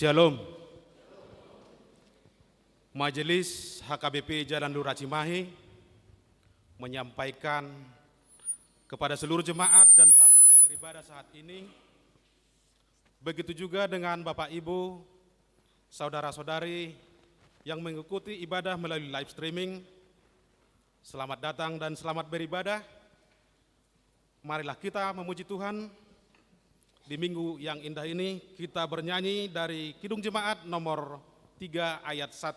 Shalom. Majelis HKBP Jalan Lurah Cimahi menyampaikan kepada seluruh jemaat dan tamu yang beribadah saat ini, begitu juga dengan Bapak Ibu, saudara-saudari yang mengikuti ibadah melalui live streaming. Selamat datang dan selamat beribadah. Marilah kita memuji Tuhan. Di minggu yang indah ini kita bernyanyi dari Kidung Jemaat nomor 3 ayat 1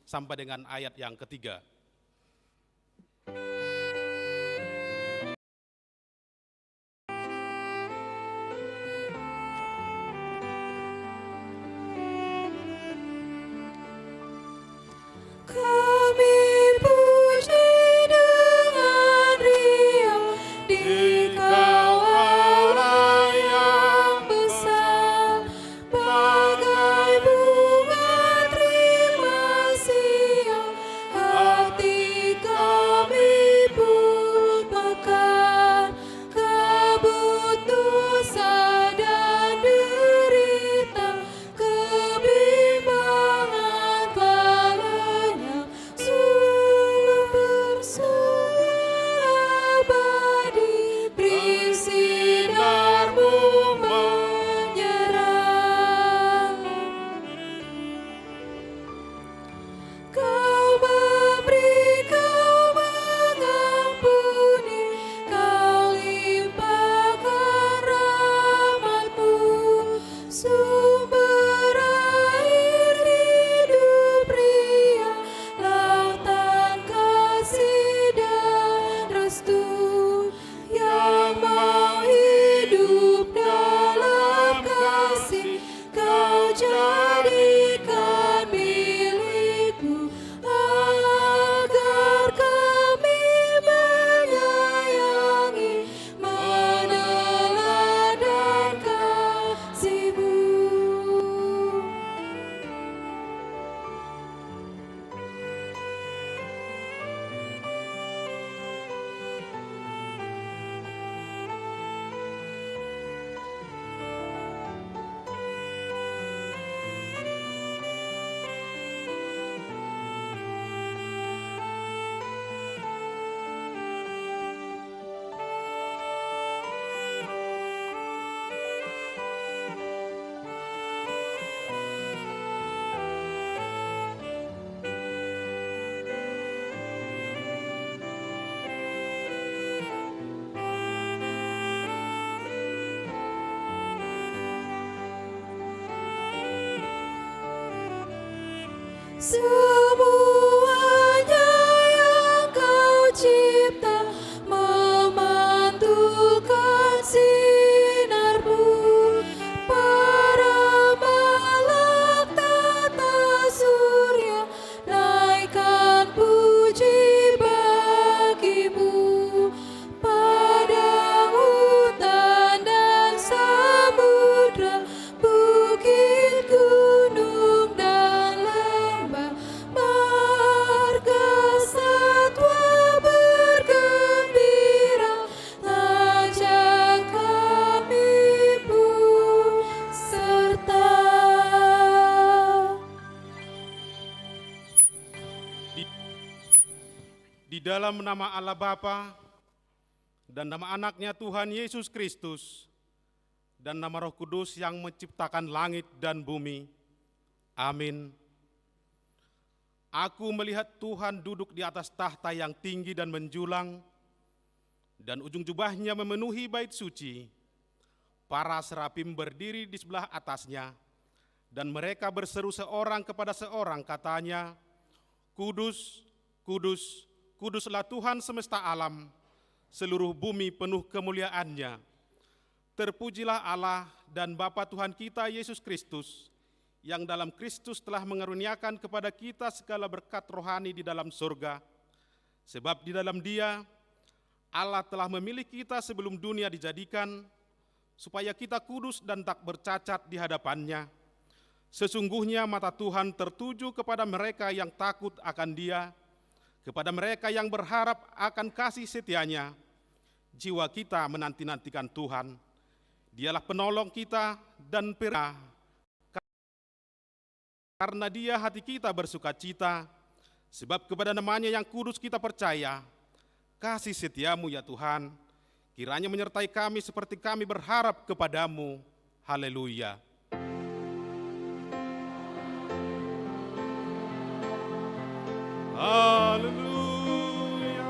sampai dengan ayat yang ketiga. Semuanya yang Kau cipta memantulkan sinar-Mu, para malaikat surya naikkan puji bagi-Mu, padang hutan dan samudra, bukit gunung dan lembah, marga satwa bergembira, ngajak kami pun serta. Di dalam nama Allah Bapa dan nama anaknya Tuhan Yesus Kristus dan nama Roh Kudus yang menciptakan langit dan bumi. Amin. Aku melihat Tuhan duduk di atas tahta yang tinggi dan menjulang, dan ujung jubahnya memenuhi bait suci. Para serafim berdiri di sebelah atasnya, dan mereka berseru seorang kepada seorang, katanya, Kudus, Kudus, Kuduslah Tuhan semesta alam, seluruh bumi penuh kemuliaan-Nya. Terpujilah Allah dan Bapa Tuhan kita Yesus Kristus, yang dalam Kristus telah mengaruniakan kepada kita segala berkat rohani di dalam surga. Sebab di dalam Dia, Allah telah memilih kita sebelum dunia dijadikan, supaya kita kudus dan tak bercacat di hadapan-Nya. Sesungguhnya mata Tuhan tertuju kepada mereka yang takut akan Dia, kepada mereka yang berharap akan kasih setia-Nya. Jiwa kita menanti-nantikan Tuhan. Dialah penolong kita dan Karena Dia hati kita bersukacita, sebab kepada nama-Nya yang kudus kita percaya. Kasih setia-Mu ya Tuhan, kiranya menyertai kami seperti kami berharap kepadamu. Haleluya. Haleluya.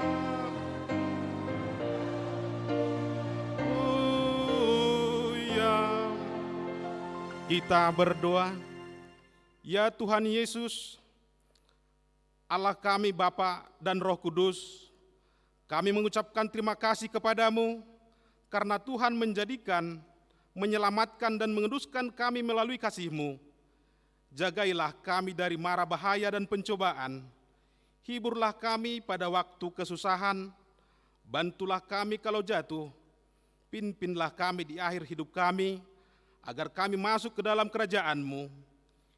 Haleluya. Kita berdoa. Ya Tuhan Yesus, Allah kami Bapa dan Roh Kudus, kami mengucapkan terima kasih kepadamu karena Tuhan menjadikan, menyelamatkan dan menguduskan kami melalui kasih-Mu. Jagailah kami dari mara bahaya dan pencobaan. Hiburlah kami pada waktu kesusahan. Bantulah kami kalau jatuh. Pimpinlah kami di akhir hidup kami, agar kami masuk ke dalam kerajaan-Mu.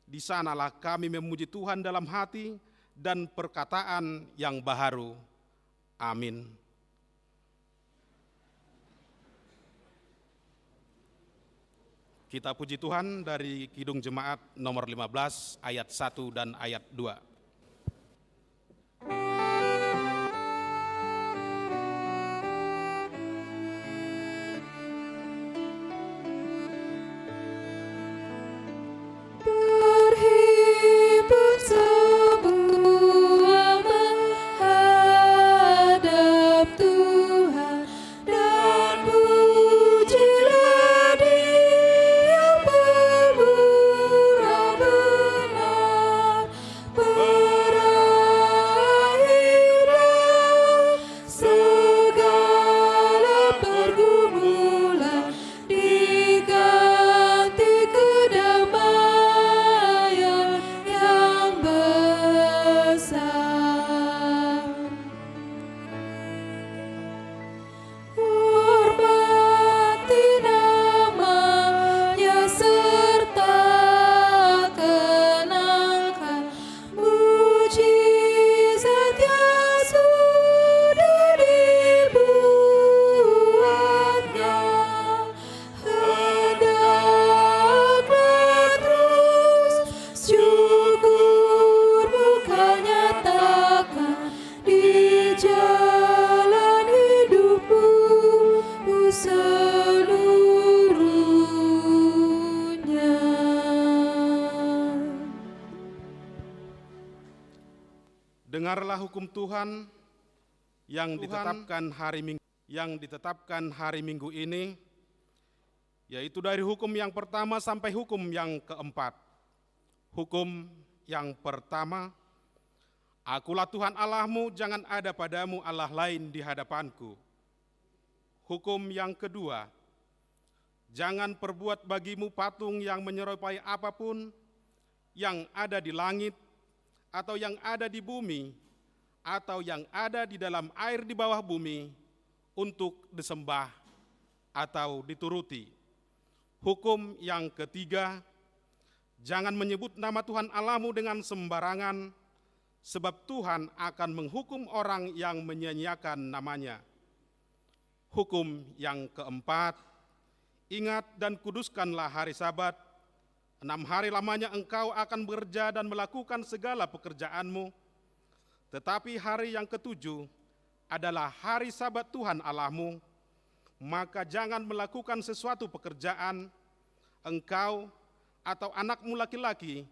Di sanalah kami memuji Tuhan dalam hati dan perkataan yang baharu. Amin. Kita puji Tuhan dari Kidung Jemaat nomor 15 ayat 1 dan ayat 2. Berhibur semua menghadap Tuhan, dan pujilah Dia bermurah benar. Berakhirlah segala pergumulan, diganti kedamaian yang besar. Hormati nama-Nya serta kenangkan mujizat yang sudah dibuatnya. Hendaklah terus syukur-Mu Kau nyatakan di jalan hidup-Mu seluruhnya. Dengarlah hukum Tuhan yang ditetapkan hari Minggu ini, yaitu dari hukum yang pertama sampai hukum yang keempat. Hukum yang pertama, Akulah Tuhan Allahmu, jangan ada padamu Allah lain di hadapanku. Hukum yang kedua, jangan perbuat bagimu patung yang menyerupai apapun yang ada di langit, atau yang ada di bumi, atau yang ada di dalam air di bawah bumi, untuk disembah atau dituruti. Hukum yang ketiga, jangan menyebut nama Tuhan Allahmu dengan sembarangan, sebab Tuhan akan menghukum orang yang menyia-nyiakan namanya. Hukum yang keempat, ingat dan kuduskanlah hari Sabat. 6 hari lamanya engkau akan bekerja dan melakukan segala pekerjaanmu. Tetapi hari yang ketujuh adalah hari Sabat Tuhan Allahmu. Maka jangan melakukan sesuatu pekerjaan, engkau atau anakmu laki-laki,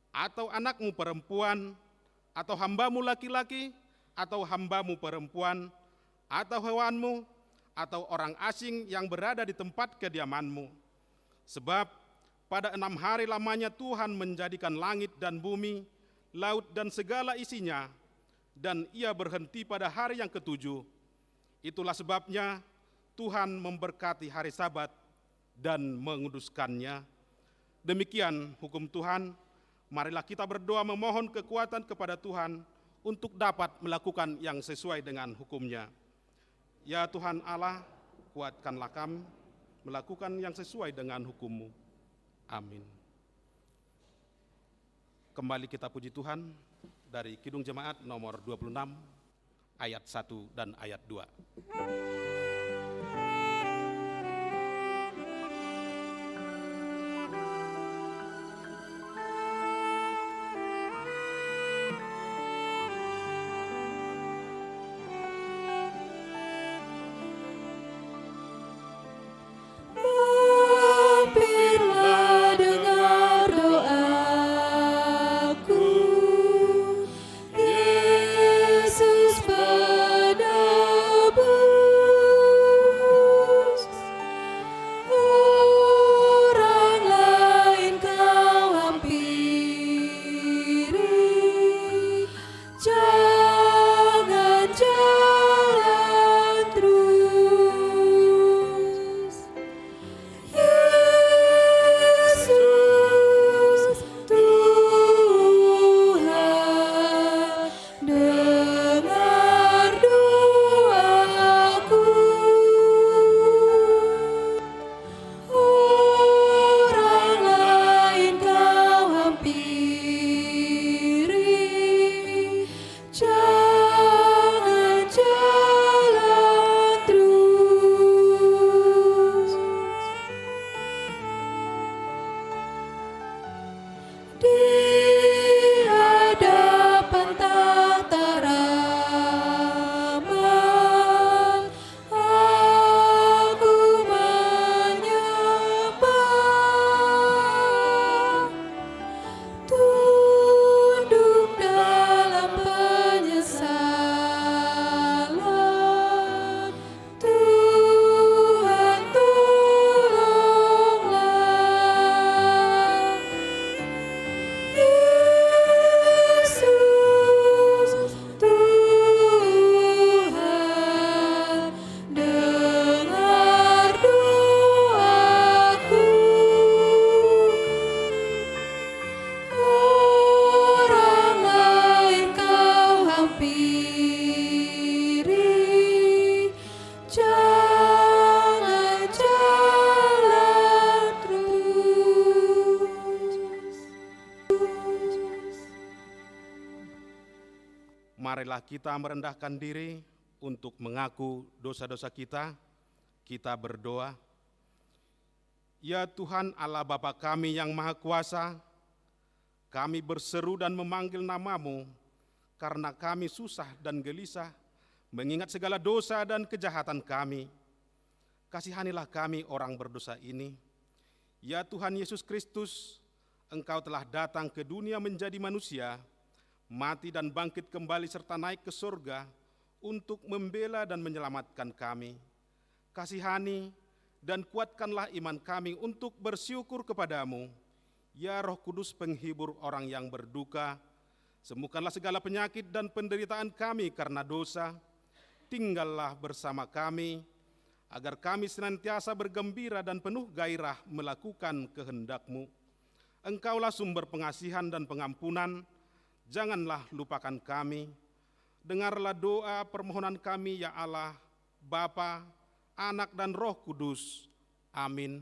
atau anakmu perempuan, atau hambamu laki-laki, atau hambamu perempuan, atau hewanmu, atau orang asing yang berada di tempat kediamanmu. Sebab pada 6 hari lamanya Tuhan menjadikan langit dan bumi, laut dan segala isinya, dan Ia berhenti pada hari yang ketujuh. Itulah sebabnya Tuhan memberkati hari Sabat dan menguduskannya. Demikian hukum Tuhan. Marilah kita berdoa memohon kekuatan kepada Tuhan untuk dapat melakukan yang sesuai dengan hukum-Nya. Ya Tuhan Allah, kuatkanlah kami melakukan yang sesuai dengan hukum-Mu. Amin. Kembali kita puji Tuhan dari Kidung Jemaat nomor 26 ayat 1 dan ayat 2. Marilah kita merendahkan diri untuk mengaku dosa-dosa kita. Kita berdoa. Ya Tuhan Allah Bapa kami yang Maha Kuasa, kami berseru dan memanggil nama-Mu karena kami susah dan gelisah mengingat segala dosa dan kejahatan kami. Kasihanilah kami orang berdosa ini. Ya Tuhan Yesus Kristus, Engkau telah datang ke dunia menjadi manusia, mati dan bangkit kembali serta naik ke surga untuk membela dan menyelamatkan kami. Kasihani dan kuatkanlah iman kami untuk bersyukur kepadamu. Ya Roh Kudus penghibur orang yang berduka, sembuhkanlah segala penyakit dan penderitaan kami karena dosa. Tinggallah bersama kami, agar kami senantiasa bergembira dan penuh gairah melakukan kehendak-Mu. Engkaulah sumber pengasihan dan pengampunan, janganlah lupakan kami. Dengarlah doa permohonan kami ya Allah, Bapa, Anak dan Roh Kudus. Amin.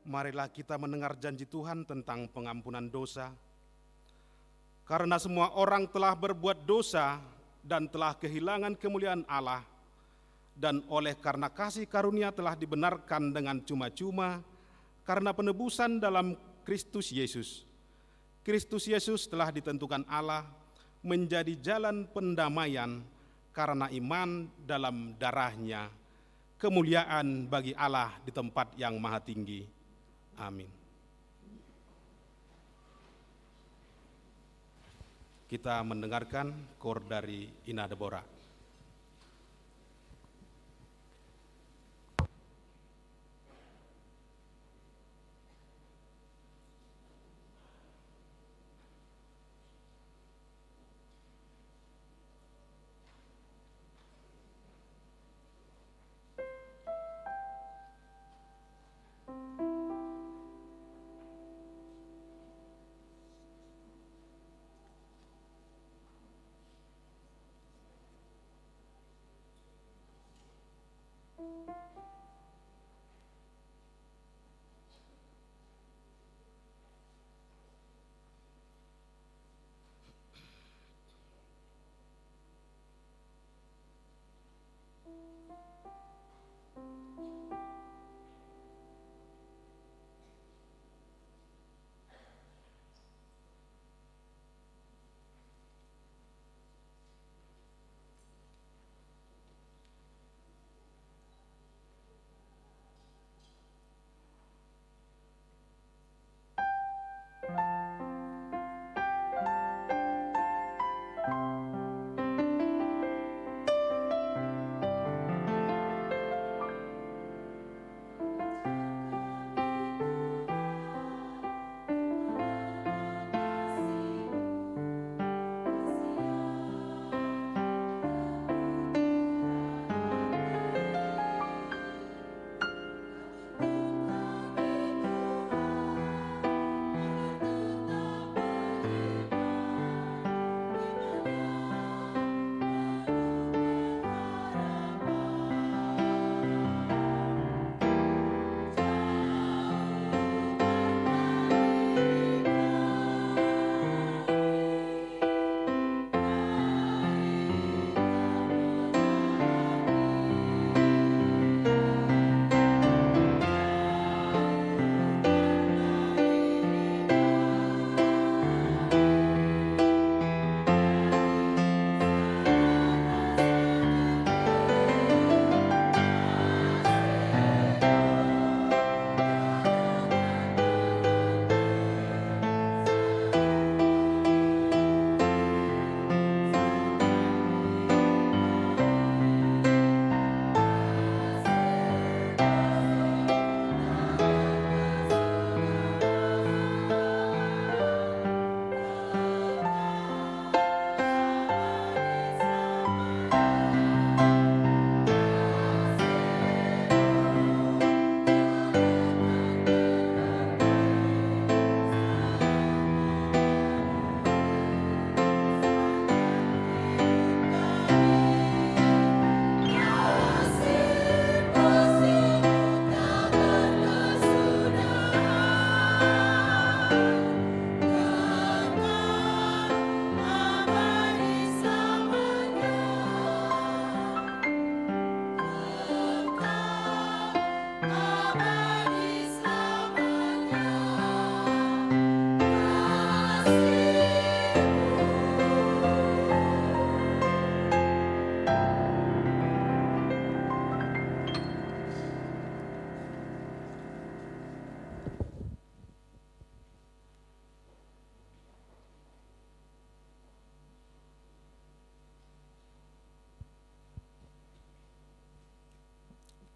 Marilah kita mendengar janji Tuhan tentang pengampunan dosa. Karena semua orang telah berbuat dosa dan telah kehilangan kemuliaan Allah, dan oleh karena kasih karunia telah dibenarkan dengan cuma-cuma karena penebusan dalam Kristus Yesus. Kristus Yesus telah ditentukan Allah menjadi jalan pendamaian karena iman dalam darah-Nya. Kemuliaan bagi Allah di tempat yang maha tinggi. Amin. Kita mendengarkan kor dari Ina Deborah.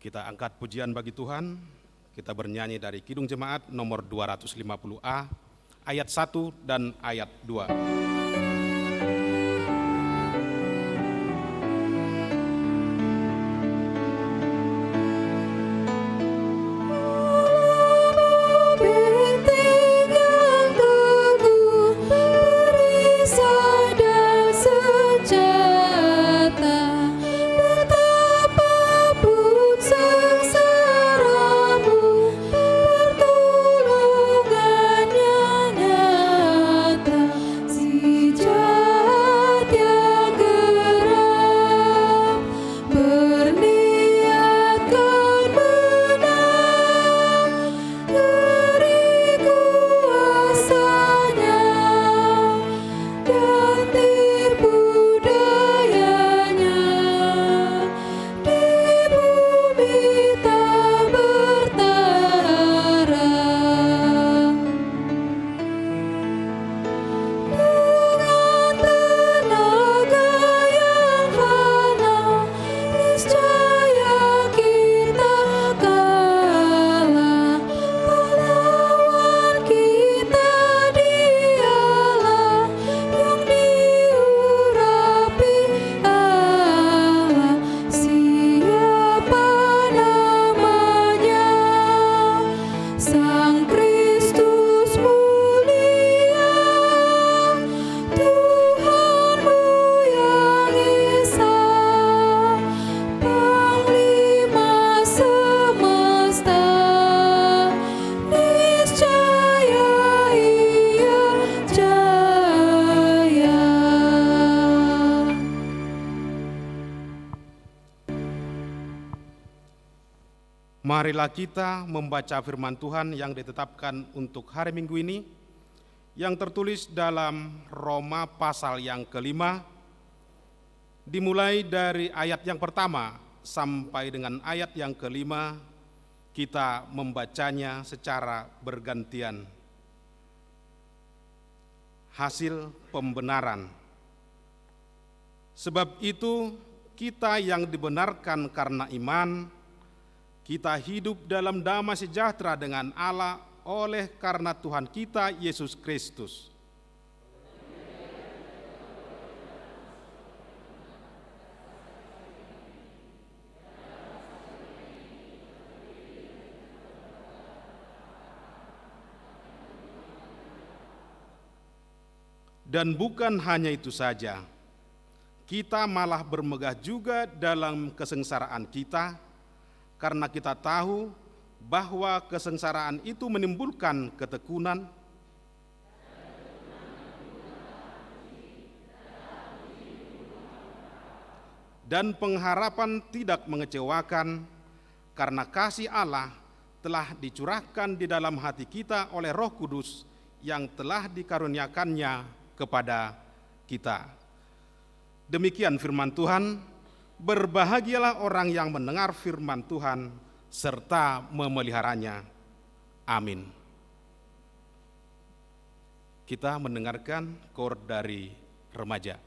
Kita angkat pujian bagi Tuhan, kita bernyanyi dari Kidung Jemaat nomor 250A, ayat 1 dan ayat 2. Marilah kita membaca firman Tuhan yang ditetapkan untuk hari Minggu ini, yang tertulis dalam Roma pasal yang kelima, dimulai dari ayat yang pertama sampai dengan ayat yang kelima, kita membacanya secara bergantian. Hasil pembenaran. Sebab itu, kita yang dibenarkan karena iman, kita hidup dalam damai sejahtera dengan Allah oleh karena Tuhan kita Yesus Kristus. Dan bukan hanya itu saja, kita malah bermegah juga dalam kesengsaraan kita, karena kita tahu bahwa kesengsaraan itu menimbulkan ketekunan, dan pengharapan tidak mengecewakan, karena kasih Allah telah dicurahkan di dalam hati kita oleh Roh Kudus yang telah dikaruniakannya kepada kita. Demikian firman Tuhan. Berbahagialah orang yang mendengar firman Tuhan serta memeliharanya. Amin. Kita mendengarkan koor dari remaja.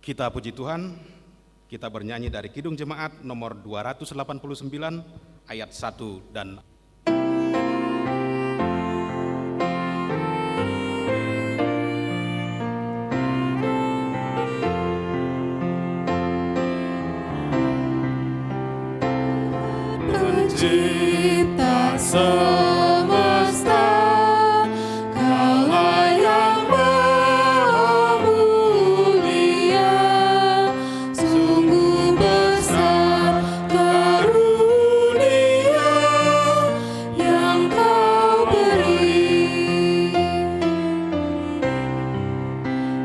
Kita puji Tuhan, kita bernyanyi dari Kidung Jemaat nomor 289 ayat 1 dan Pencipta semesta, Kaulah yang maha mulia, sungguh besar karunia yang Kau beri.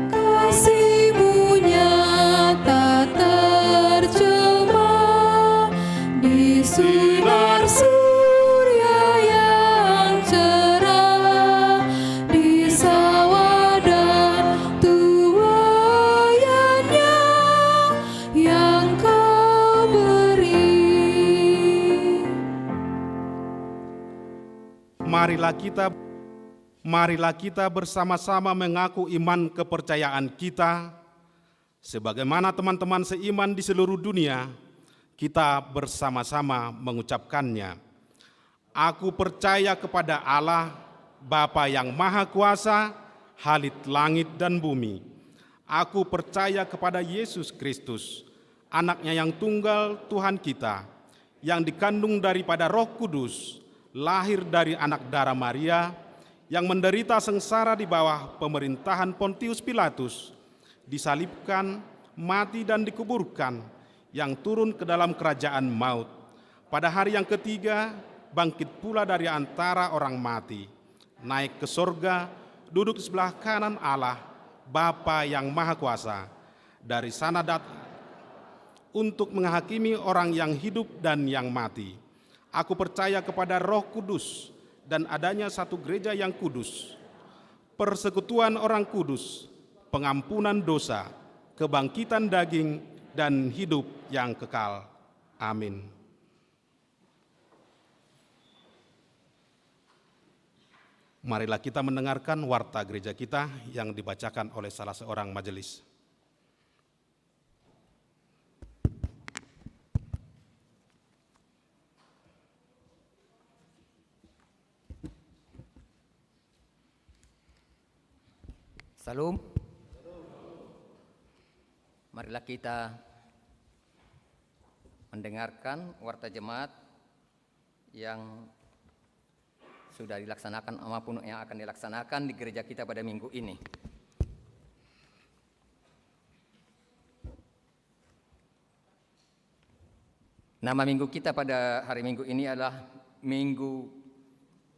Kasih-Mu nyata tercemah di sinar surya yang cerah, di sawah dan tuaiannya yang Kau beri. marilah kita bersama-sama mengaku iman kepercayaan kita, sebagaimana teman-teman seiman di seluruh dunia, kita bersama-sama mengucapkannya. Aku percaya kepada Allah, Bapa yang Maha Kuasa, Halik langit dan bumi. Aku percaya kepada Yesus Kristus, anaknya yang tunggal Tuhan kita, yang dikandung daripada Roh Kudus, lahir dari anak darah Maria, yang menderita sengsara di bawah pemerintahan Pontius Pilatus, disalibkan, mati dan dikuburkan, yang turun ke dalam kerajaan maut. Pada hari yang ketiga, bangkit pula dari antara orang mati, naik ke sorga, duduk di sebelah kanan Allah, Bapa yang Maha Kuasa. Dari sana datang untuk menghakimi orang yang hidup dan yang mati. Aku percaya kepada Roh Kudus dan adanya satu gereja yang kudus, persekutuan orang kudus, pengampunan dosa, kebangkitan daging, dan hidup yang kekal. Amin. Marilah kita mendengarkan warta gereja kita yang dibacakan oleh salah seorang majelis. Salam. Marilah kita mendengarkan warta jemaat yang sudah dilaksanakan maupun yang akan dilaksanakan di gereja kita pada minggu ini. Nama minggu kita pada hari minggu ini adalah Minggu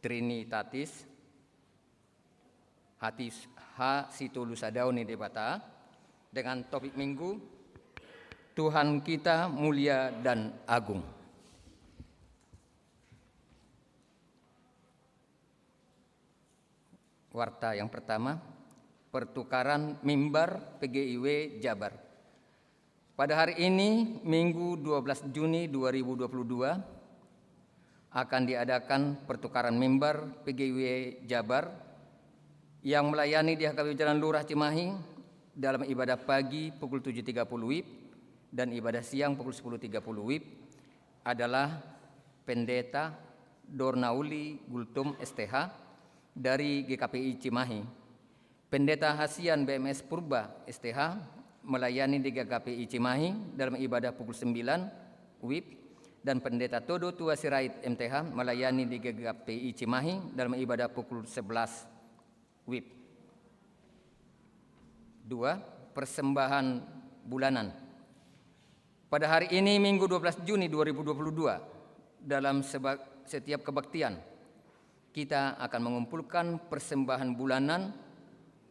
Trinitatis Situlusadauni Debata, dengan topik minggu Tuhan kita mulia dan agung. Warta yang pertama, pertukaran mimbar PGIW Jabar. Pada hari ini, Minggu 12 Juni 2022, akan diadakan pertukaran mimbar PGIW Jabar yang melayani di HKBP Jalan Lurah Cimahi dalam ibadah pagi pukul 7.30 WIB dan ibadah siang pukul 10.30 WIB adalah Pendeta Dornauli Gultum STH dari GKPI Cimahi, Pendeta Hasian BMS Purba STH melayani di GKPI Cimahi dalam ibadah pukul 9 WIB, dan Pendeta Todo Tua Sirait MTH melayani di GKPI Cimahi dalam ibadah pukul 11 WIB. 2. Persembahan bulanan. Pada hari ini Minggu 12 Juni 2022, dalam setiap kebaktian kita akan mengumpulkan persembahan bulanan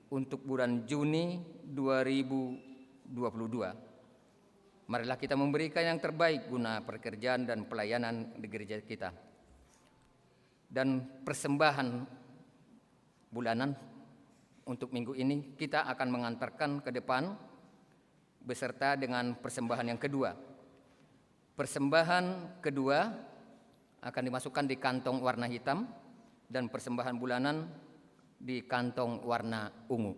untuk bulan Juni 2022. Marilah kita memberikan yang terbaik guna pekerjaan dan pelayanan di gereja kita. Dan persembahan bulanan untuk minggu ini kita akan mengantarkan ke depan beserta dengan persembahan yang kedua. Persembahan kedua akan dimasukkan di kantong warna hitam dan persembahan bulanan di kantong warna ungu.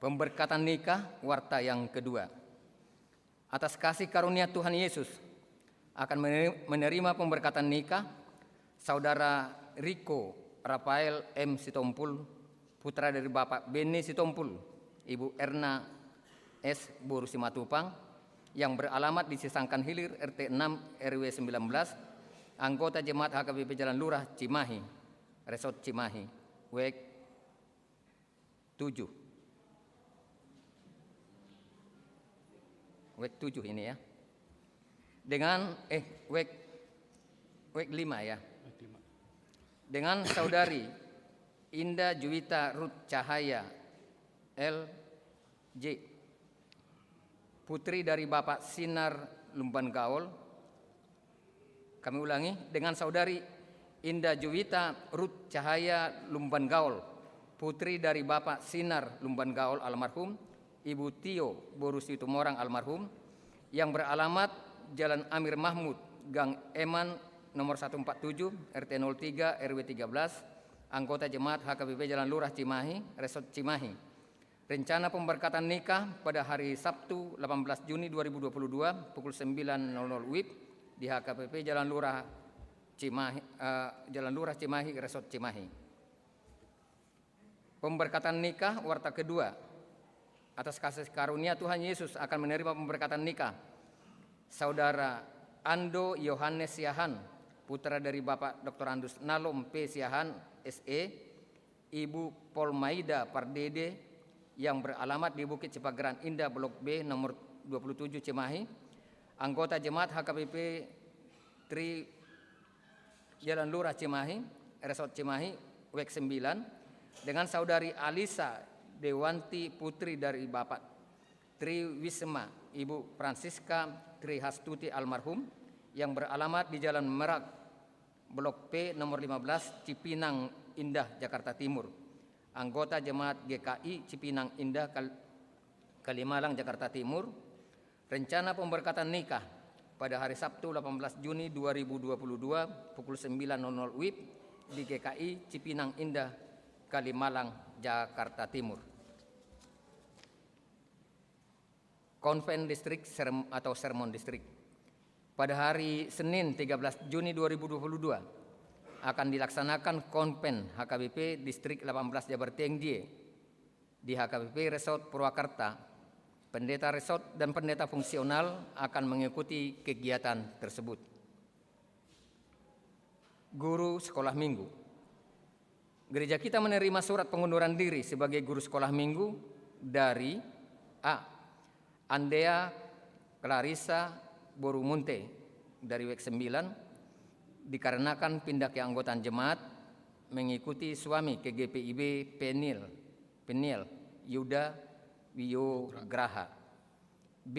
Pemberkatan nikah warta yang kedua. Atas kasih karunia Tuhan Yesus akan menerima pemberkatan nikah Saudara Riko Rafael M. Sitompul, putra dari Bapak Beni Sitompul, Ibu Erna S. Boru Simatupang, yang beralamat di Sisangkan Hilir RT 6 RW 19, anggota Jemaat HKBP Jalan Lurah Cimahi, Resort Cimahi, WEK 7. WEK 7 ini ya. Dengan WEK 5 ya. Dengan saudari Indah Juwita Ruth Cahaya LJ, putri dari Bapak Sinar Lumban Gaul. Kami ulangi, dengan saudari Indah Juwita Ruth Cahaya Lumban Gaul, putri dari Bapak Sinar Lumban Gaul almarhum, Ibu Tio Boru Situmorang almarhum, yang beralamat Jalan Amir Mahmud, Gang Eman nomor 147 RT 03 RW 13, anggota Jemaat HKBP Jalan Lurah Cimahi, Resort Cimahi. Rencana pemberkatan nikah pada hari Sabtu 18 Juni 2022 pukul 9.00 WIB di HKBP Jalan Lurah Cimahi, Resort Cimahi. Pemberkatan nikah warta kedua. Atas kasih karunia Tuhan Yesus akan menerima pemberkatan nikah Saudara Ando Yohanes Siahan, putra dari Bapak Dr. Andus Nalom P. Siahan SE, Ibu Polmaida Pardede, yang beralamat di Bukit Cipageran Indah Blok B nomor 27 Cimahi, anggota Jemaat HKBP Tri Jalan Lurah Cimahi, Resort Cimahi, WEK 9, dengan saudari Alisa Dewanti, putri dari Bapak Tri Wisma, Ibu Francisca Tri Hastuti almarhum, yang beralamat di Jalan Merak Blok P nomor 15 Cipinang Indah Jakarta Timur, anggota Jemaat GKI Cipinang Indah Kalimalang Jakarta Timur. Rencana pemberkatan nikah pada hari Sabtu 18 Juni 2022 pukul 9.00 WIB di GKI Cipinang Indah Kalimalang Jakarta Timur. Konven Distrik atau Sermon Distrik. Pada hari Senin 13 Juni 2022 akan dilaksanakan konven HKBP Distrik 18 Jabar Tengdie di HKBP Resort Purwakarta. Pendeta resort dan pendeta fungsional akan mengikuti kegiatan tersebut. Guru sekolah minggu. Gereja kita menerima surat pengunduran diri sebagai guru sekolah minggu dari A. Andea Clarissa Borumunte dari WEK 9 dikarenakan pindah ke anggotaan jemaat mengikuti suami ke GPIB Peniel Yuda Wiyograha. B.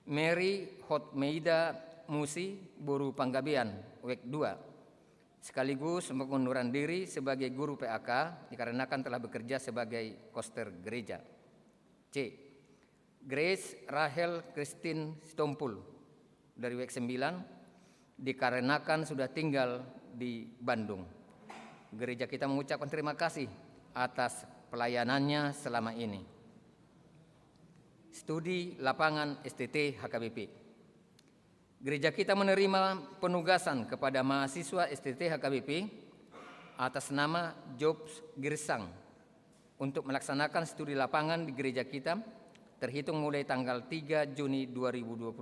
Mary Hotmeida Musi Boru Panggabean WEK 2 sekaligus pengunduran diri sebagai guru PAK dikarenakan telah bekerja sebagai koster gereja. C. Grace Rahel Christine Sitompul dari WEK 9 dikarenakan sudah tinggal di Bandung. Gereja kita mengucapkan terima kasih atas pelayanannya selama ini. Studi lapangan STT HKBP. Gereja kita menerima penugasan kepada mahasiswa STT HKBP atas nama Jobs Girsang untuk melaksanakan studi lapangan di gereja kita terhitung mulai tanggal 3 Juni 2022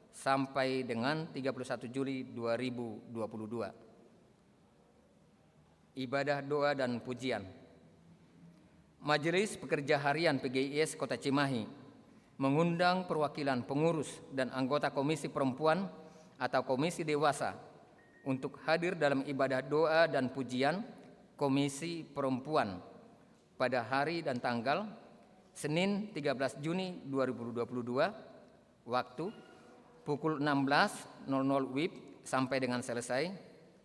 sampai dengan 31 Juli 2022. Ibadah doa dan pujian. Majelis Pekerja Harian PGIS Kota Cimahi mengundang perwakilan pengurus dan anggota Komisi Perempuan atau Komisi Dewasa untuk hadir dalam ibadah doa dan pujian Komisi Perempuan pada hari dan tanggal Senin 13 Juni 2022, waktu pukul 16.00 WIB sampai dengan selesai.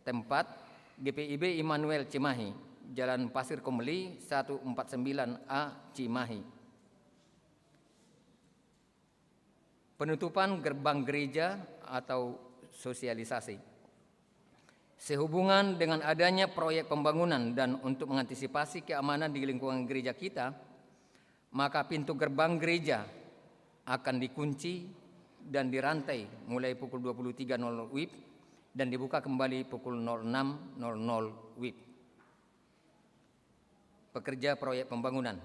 Tempat GPIB Immanuel Cimahi, Jalan Pasir Komeli 149A Cimahi. Penutupan gerbang gereja atau sosialisasi. Sehubungan dengan adanya proyek pembangunan dan untuk mengantisipasi keamanan di lingkungan gereja kita, maka pintu gerbang gereja akan dikunci dan dirantai mulai pukul 23.00 WIB dan dibuka kembali pukul 06.00 WIB. Pekerja proyek pembangunan.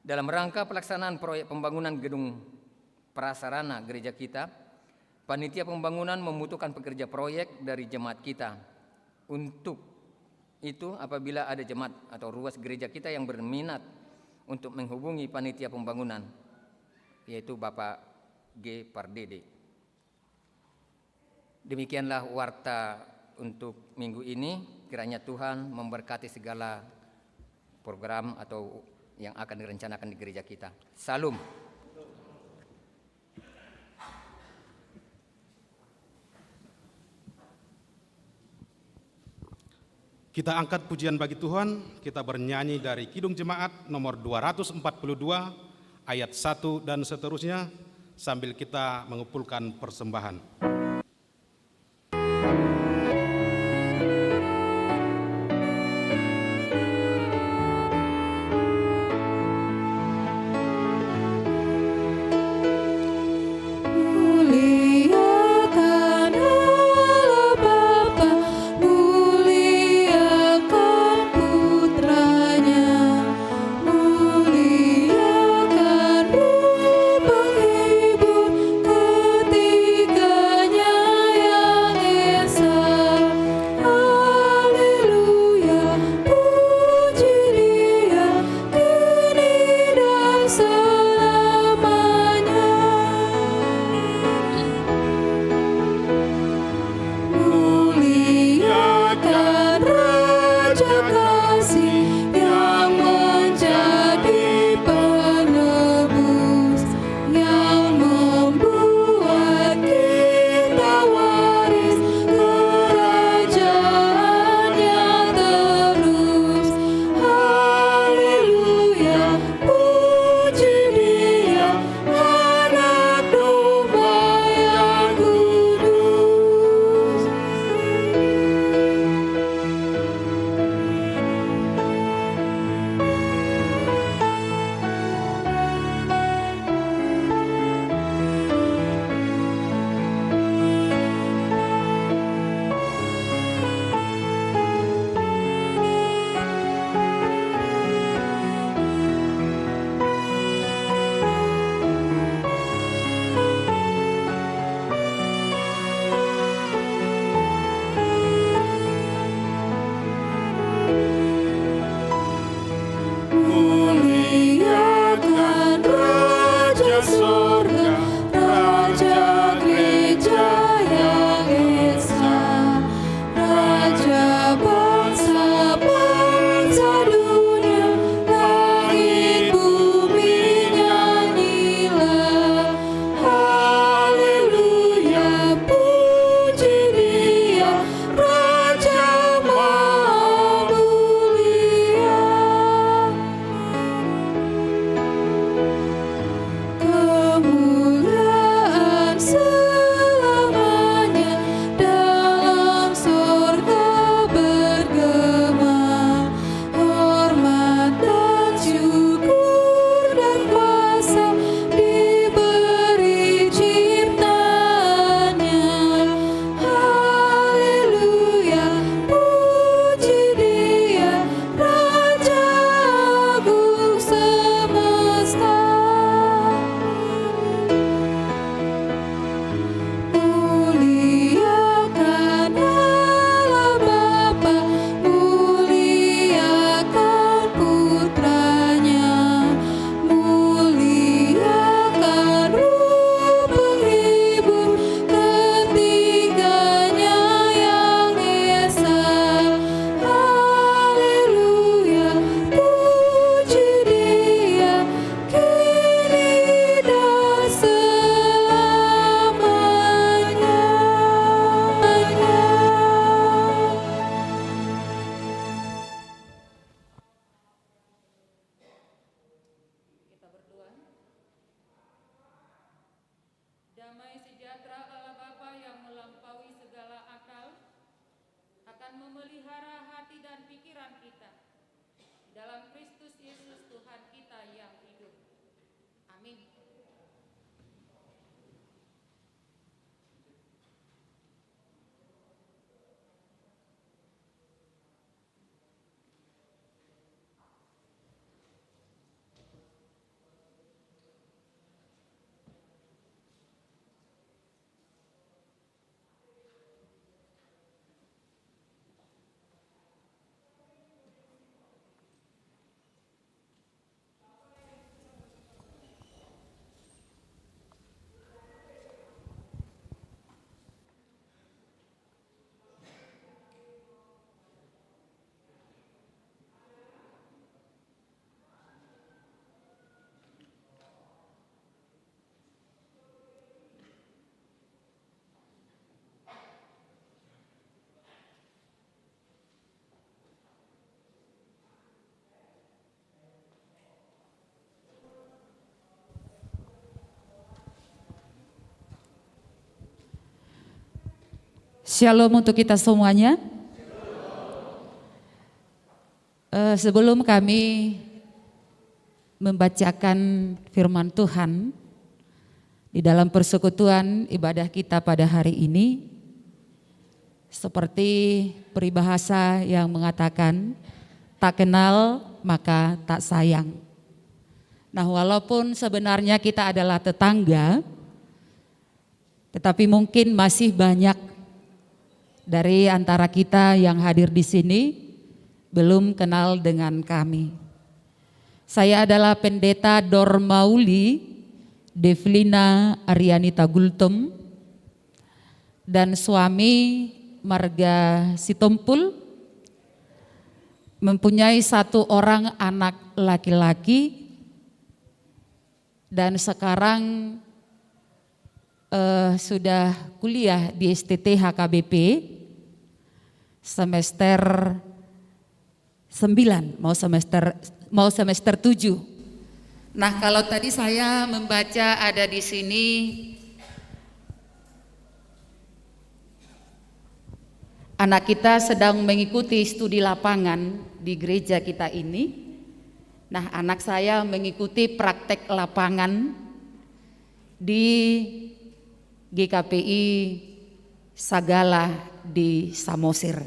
Dalam rangka pelaksanaan proyek pembangunan gedung prasarana gereja kita, panitia pembangunan membutuhkan pekerja proyek dari jemaat kita. Untuk itu, apabila ada jemaat atau ruas gereja kita yang berminat untuk menghubungi panitia pembangunan, yaitu Bapak G. Pardede. Demikianlah warta untuk minggu ini. Kiranya Tuhan memberkati segala program atau yang akan direncanakan di gereja kita. Salam. Kita angkat pujian bagi Tuhan, kita bernyanyi dari Kidung Jemaat nomor 242, ayat 1 dan seterusnya, sambil kita mengumpulkan persembahan. memelihara hati dan pikiran kita dalam Kristus Yesus Tuhan kita yang hidup. Shalom untuk kita semuanya. Sebelum kami membacakan firman Tuhan di dalam persekutuan ibadah kita pada hari ini, seperti peribahasa yang mengatakan, tak kenal maka tak sayang. Nah, walaupun sebenarnya kita adalah tetangga, tetapi mungkin masih banyak dari antara kita yang hadir di sini belum kenal dengan kami. Saya adalah Pendeta Dormauli Devlina Arianita Gultom dan suami Marga Sitompul, mempunyai 1 orang anak laki-laki dan sekarang sudah kuliah di STT HKBP semester 9, mau semester 7. Nah, kalau tadi saya membaca ada di sini anak kita sedang mengikuti studi lapangan di gereja kita ini. Nah, anak saya mengikuti praktek lapangan di GKPI Sagala di Samosir.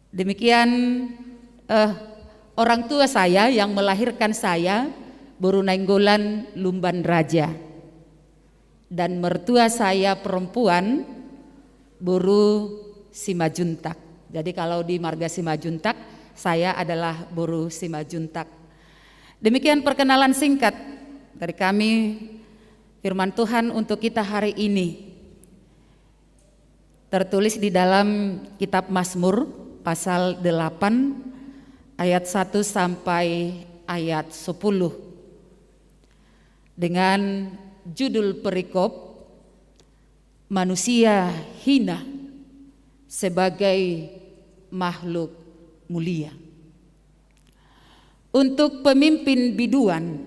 Demikian orang tua saya yang melahirkan saya Boru Nainggolan Lumban Raja, dan mertua saya perempuan Boru Simajuntak. Jadi kalau di Marga Simajuntak, saya adalah Boru Simajuntak. Demikian perkenalan singkat dari kami. Firman Tuhan untuk kita hari ini tertulis di dalam kitab Mazmur pasal 8 ayat 1 sampai ayat 10 dengan judul perikop manusia hina sebagai makhluk mulia. Untuk pemimpin biduan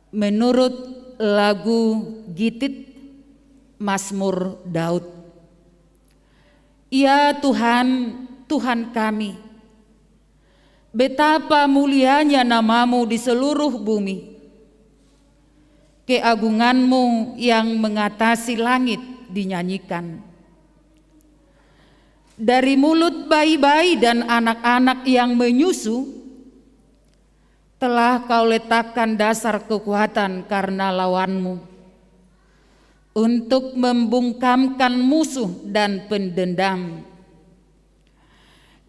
menurut lagu Gitit Mazmur Daud. Ya Tuhan, Tuhan kami, betapa mulianya namamu di seluruh bumi. Keagunganmu yang mengatasi langit dinyanyikan. Dari mulut bayi-bayi dan anak-anak yang menyusu, telah kau letakkan dasar kekuatan karena lawanmu, untuk membungkamkan musuh dan pendendam.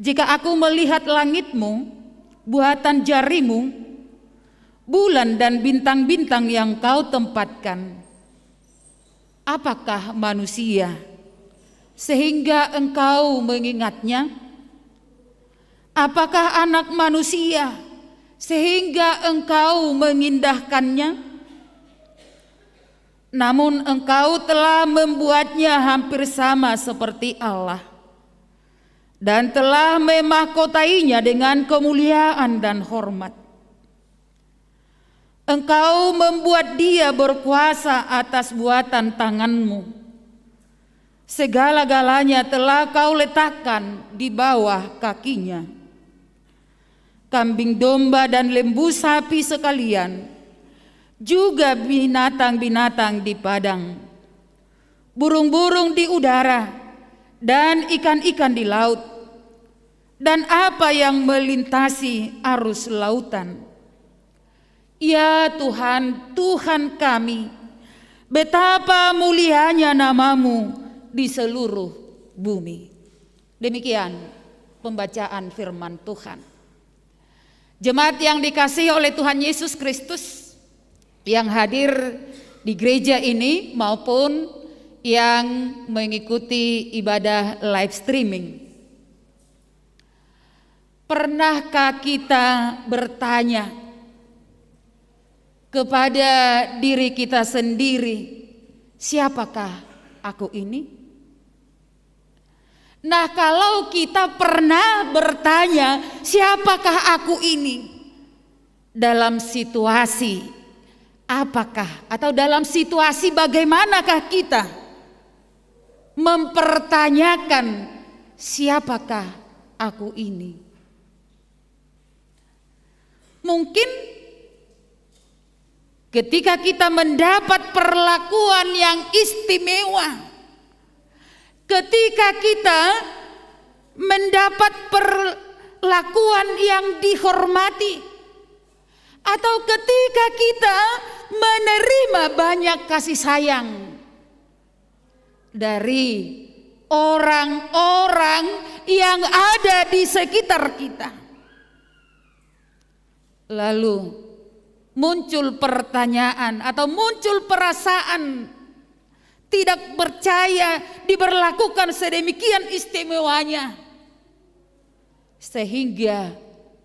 Jika aku melihat langitmu, buatan jarimu, bulan dan bintang-bintang yang kau tempatkan, apakah manusia sehingga engkau mengingatnya? Apakah anak manusia sehingga engkau mengindahkannya? Namun engkau telah membuatnya hampir sama seperti Allah, dan telah memahkotainya dengan kemuliaan dan hormat. Engkau membuat dia berkuasa atas buatan tanganmu. Segala-galanya telah kau letakkan di bawah kakinya. Kambing domba dan lembu sapi sekalian, juga binatang-binatang di padang, burung-burung di udara, dan ikan-ikan di laut, dan apa yang melintasi arus lautan. Ya Tuhan, Tuhan kami, betapa mulianya namamu di seluruh bumi. Demikian pembacaan firman Tuhan. Jemaat yang dikasihi oleh Tuhan Yesus Kristus yang hadir di gereja ini maupun yang mengikuti ibadah live streaming. Pernahkah kita bertanya kepada diri kita sendiri, siapakah aku ini? Nah, kalau kita pernah bertanya, siapakah aku ini? Dalam situasi apakah atau dalam situasi bagaimanakah kita? mempertanyakan siapakah aku ini. Mungkin ketika kita mendapat perlakuan yang istimewa, ketika kita mendapat perlakuan yang dihormati, atau ketika kita menerima banyak kasih sayang dari orang-orang yang ada di sekitar kita, lalu muncul pertanyaan atau muncul perasaan tidak percaya diberlakukan sedemikian istimewanya, sehingga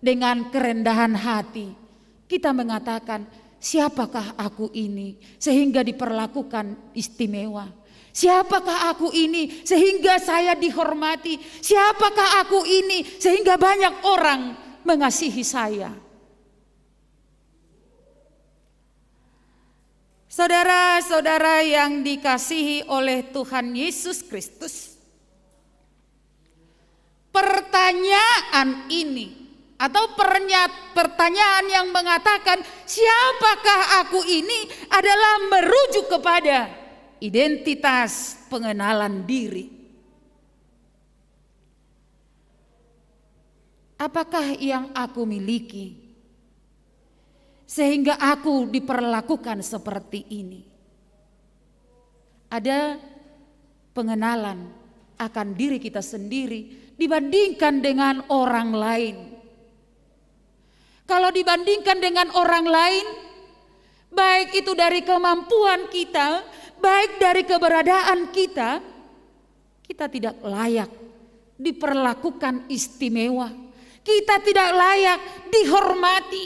dengan kerendahan hati kita mengatakan, siapakah aku ini sehingga diperlakukan istimewa? Siapakah aku ini sehingga saya dihormati? Siapakah aku ini sehingga banyak orang mengasihi saya? Saudara-saudara yang dikasihi oleh Tuhan Yesus Kristus, pertanyaan ini atau pertanyaan yang mengatakan siapakah aku ini adalah merujuk kepada identitas pengenalan diri. Apakah yang aku miliki sehingga aku diperlakukan seperti ini? Ada pengenalan akan diri kita sendiri dibandingkan dengan orang lain. Kalau dibandingkan dengan orang lain, baik itu dari kemampuan kita, baik dari keberadaan kita, kita tidak layak diperlakukan istimewa. Kita tidak layak dihormati.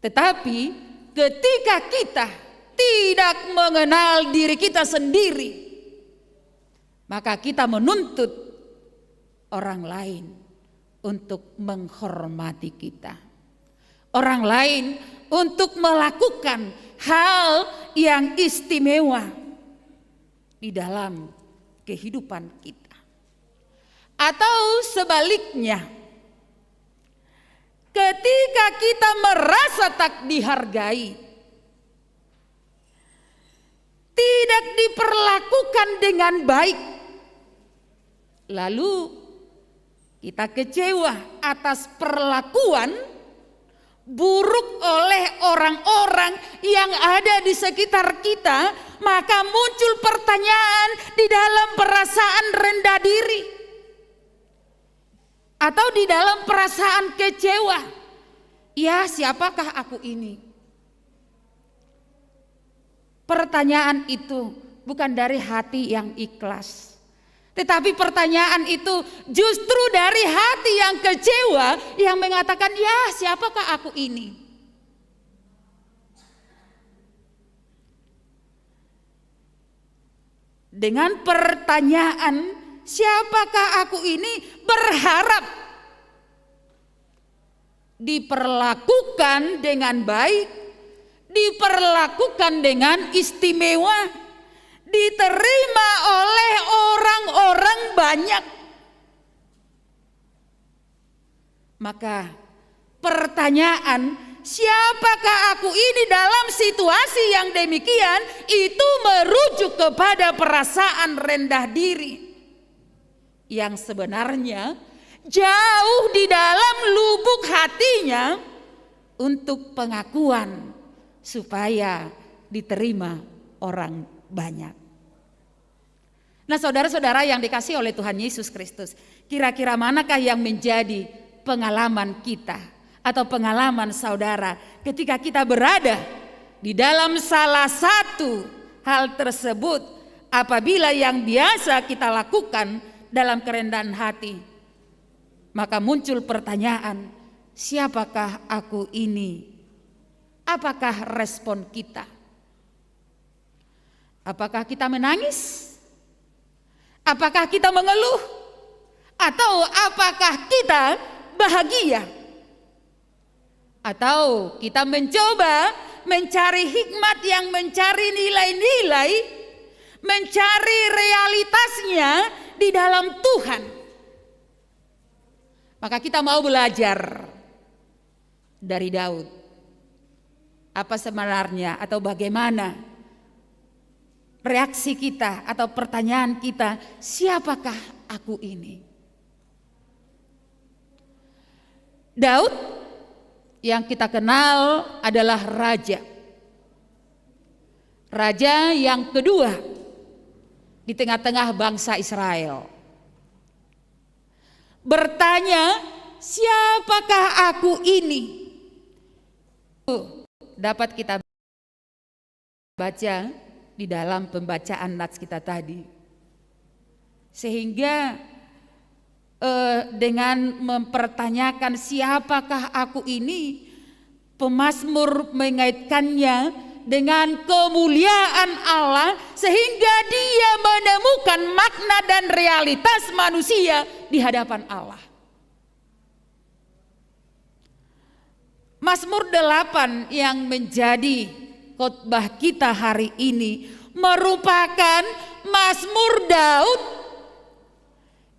Tetapi ketika kita tidak mengenal diri kita sendiri, maka kita menuntut orang lain untuk menghormati kita. Orang lain untuk melakukan hal yang istimewa di dalam kehidupan kita. Atau sebaliknya, ketika kita merasa tak dihargai, tidak diperlakukan dengan baik, lalu kita kecewa atas perlakuan buruk oleh orang-orang yang ada di sekitar kita, maka muncul pertanyaan di dalam perasaan rendah diri atau di dalam perasaan kecewa. Ya, siapakah aku ini? Pertanyaan itu bukan dari hati yang ikhlas, tetapi pertanyaan itu justru dari hati yang kecewa yang mengatakan, ya siapakah aku ini? Dengan pertanyaan siapakah aku ini, berharap diperlakukan dengan baik, diperlakukan dengan istimewa, diterima oleh orang-orang banyak. Maka pertanyaan siapakah aku ini dalam situasi yang demikian itu merujuk kepada perasaan rendah diri yang sebenarnya jauh di dalam lubuk hatinya untuk pengakuan supaya diterima orang banyak. Nah, saudara-saudara yang dikasihi oleh Tuhan Yesus Kristus, kira-kira manakah yang menjadi pengalaman kita atau pengalaman saudara ketika kita berada di dalam salah satu hal tersebut, apabila yang biasa kita lakukan dalam kerendahan hati, maka muncul pertanyaan, siapakah aku ini? Apakah respon kita? Apakah kita menangis? Apakah kita mengeluh? Atau apakah kita bahagia? Atau kita mencoba mencari hikmat yang mencari nilai-nilai, mencari realitasnya di dalam Tuhan. Maka kita mau belajar dari Daud. Apa sebenarnya atau bagaimana reaksi kita atau pertanyaan kita, siapakah aku ini? Daud yang kita kenal adalah raja. Raja yang kedua di tengah-tengah bangsa Israel. Bertanya, siapakah aku ini? Dapat kita baca di dalam pembacaan nats kita tadi. Sehingga dengan mempertanyakan siapakah aku ini, pemazmur mengaitkannya dengan kemuliaan Allah, sehingga dia menemukan makna dan realitas manusia di hadapan Allah. Mazmur 8 yang menjadi khotbah kita hari ini merupakan mazmur Daud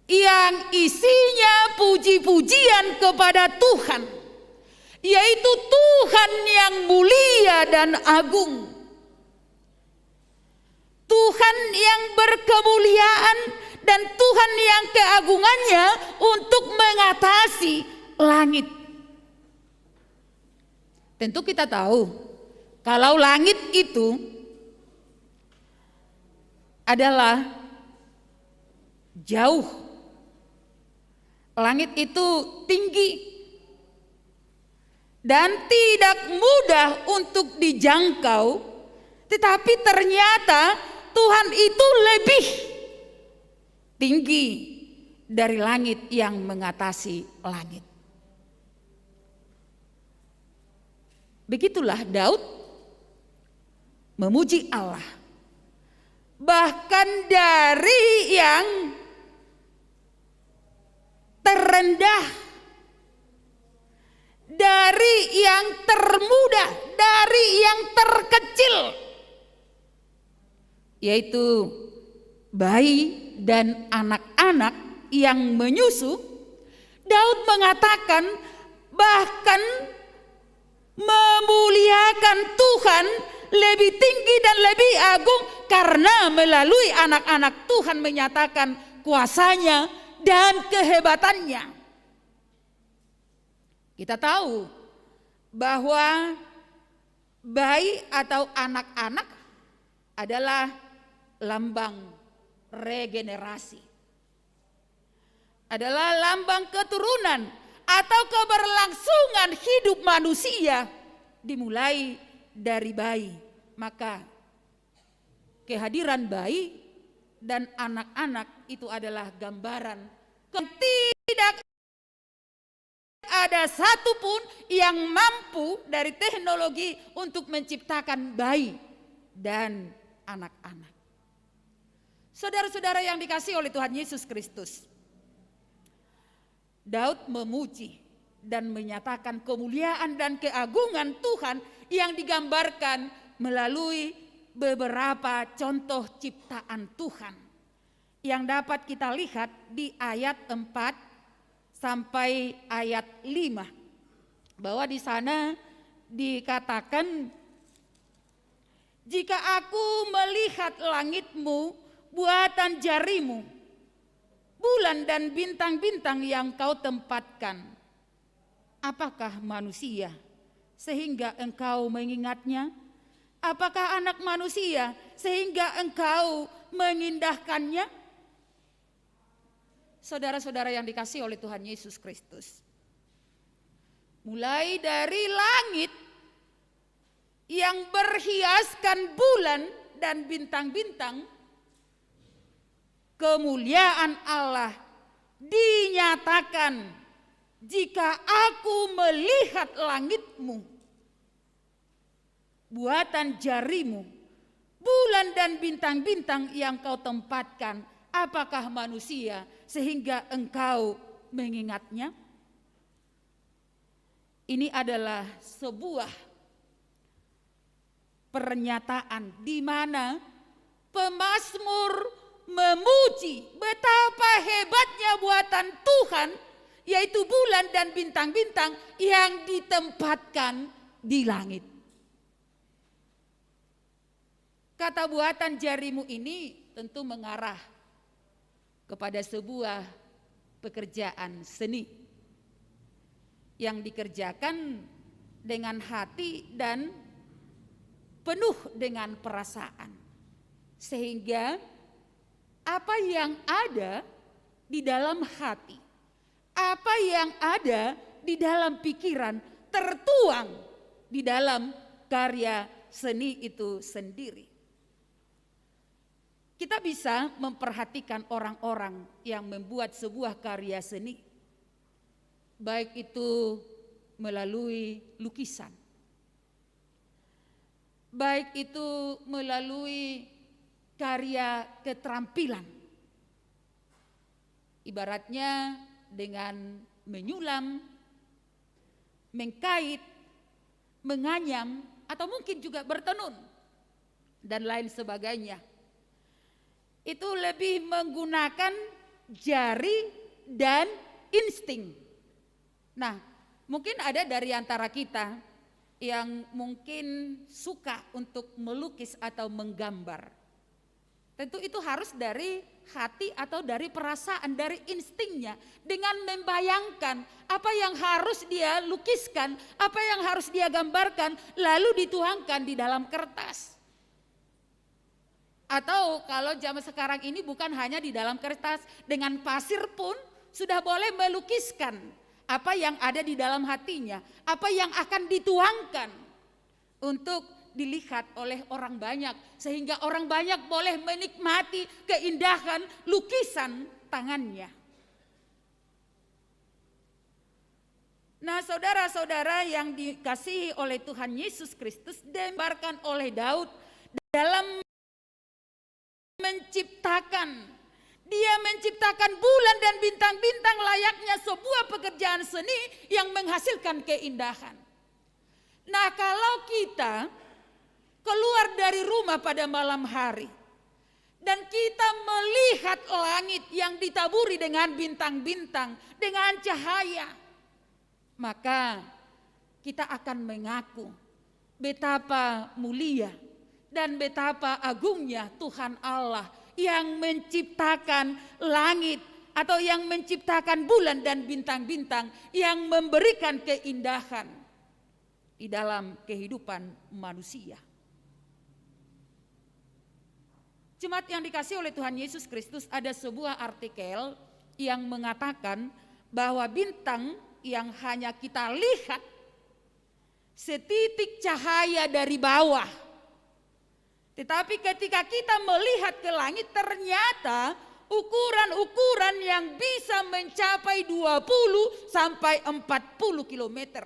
yang isinya puji-pujian kepada Tuhan, yaitu Tuhan yang mulia dan agung, Tuhan yang berkemuliaan dan Tuhan yang keagungannya untuk mengatasi langit. Tentu kita tahu kalau langit itu adalah jauh, langit itu tinggi dan tidak mudah untuk dijangkau, tetapi ternyata Tuhan itu lebih tinggi dari langit yang mengatasi langit. Begitulah Daud memuji Allah, bahkan dari yang terendah, dari yang termuda, dari yang terkecil, yaitu bayi dan anak-anak yang menyusu. Daud mengatakan bahkan memuliakan Tuhan lebih tinggi dan lebih agung, karena melalui anak-anak Tuhan menyatakan kuasanya dan kehebatannya. Kita tahu bahwa bayi atau anak-anak adalah lambang regenerasi, adalah lambang keturunan atau keberlangsungan hidup manusia dimulai dari bayi. Maka kehadiran bayi dan anak-anak itu adalah gambaran tidak ada satupun yang mampu dari teknologi untuk menciptakan bayi dan anak-anak. Saudara-saudara yang dikasihi oleh Tuhan Yesus Kristus, Daud memuji dan menyatakan kemuliaan dan keagungan Tuhan yang digambarkan melalui beberapa contoh ciptaan Tuhan yang dapat kita lihat di ayat 4 sampai ayat 5, bahwa di sana dikatakan, jika aku melihat langitmu, buatan jarimu, bulan dan bintang-bintang yang kau tempatkan, apakah manusia sehingga engkau mengingatnya? Apakah anak manusia sehingga engkau mengindahkannya? Saudara-saudara yang dikasihi oleh Tuhan Yesus Kristus, mulai dari langit yang berhiaskan bulan dan bintang-bintang, kemuliaan Allah dinyatakan, jika aku melihat langitmu, buatan jarimu, bulan dan bintang-bintang yang kau tempatkan, apakah manusia sehingga engkau mengingatnya? Ini adalah sebuah pernyataan di mana pemazmur memuji betapa hebatnya buatan Tuhan, yaitu bulan dan bintang-bintang yang ditempatkan di langit. Kata buatan jarimu ini tentu mengarah kepada sebuah pekerjaan seni yang dikerjakan dengan hati dan penuh dengan perasaan, sehingga apa yang ada di dalam hati, apa yang ada di dalam pikiran tertuang di dalam karya seni itu sendiri. Kita bisa memperhatikan orang-orang yang membuat sebuah karya seni, baik itu melalui lukisan, baik itu melalui karya keterampilan, ibaratnya dengan menyulam, mengkait, menganyam, atau mungkin juga bertenun dan lain sebagainya. Itu lebih menggunakan jari dan insting. Nah, mungkin ada dari antara kita yang mungkin suka untuk melukis atau menggambar. Tentu itu harus dari hati atau dari perasaan, dari instingnya, dengan membayangkan apa yang harus dia lukiskan, apa yang harus dia gambarkan, lalu dituangkan di dalam kertas. Atau kalau zaman sekarang ini bukan hanya di dalam kertas, dengan pasir pun sudah boleh melukiskan apa yang ada di dalam hatinya, apa yang akan dituangkan untuk dilihat oleh orang banyak, sehingga orang banyak boleh menikmati keindahan lukisan tangannya. Nah, saudara-saudara yang dikasihi oleh Tuhan Yesus Kristus, digambarkan oleh Daud dalam menciptakan. Dia menciptakan bulan dan bintang-bintang layaknya sebuah pekerjaan seni yang menghasilkan keindahan. Nah, kalau kita keluar dari rumah pada malam hari dan kita melihat langit yang ditaburi dengan bintang-bintang, dengan cahaya, maka kita akan mengaku betapa mulia dan betapa agungnya Tuhan Allah yang menciptakan langit atau yang menciptakan bulan dan bintang-bintang yang memberikan keindahan di dalam kehidupan manusia. Jemaat yang dikasihi oleh Tuhan Yesus Kristus, ada sebuah artikel yang mengatakan bahwa bintang yang hanya kita lihat setitik cahaya dari bawah, tetapi ketika kita melihat ke langit ternyata ukuran-ukuran yang bisa mencapai 20 sampai 40 kilometer.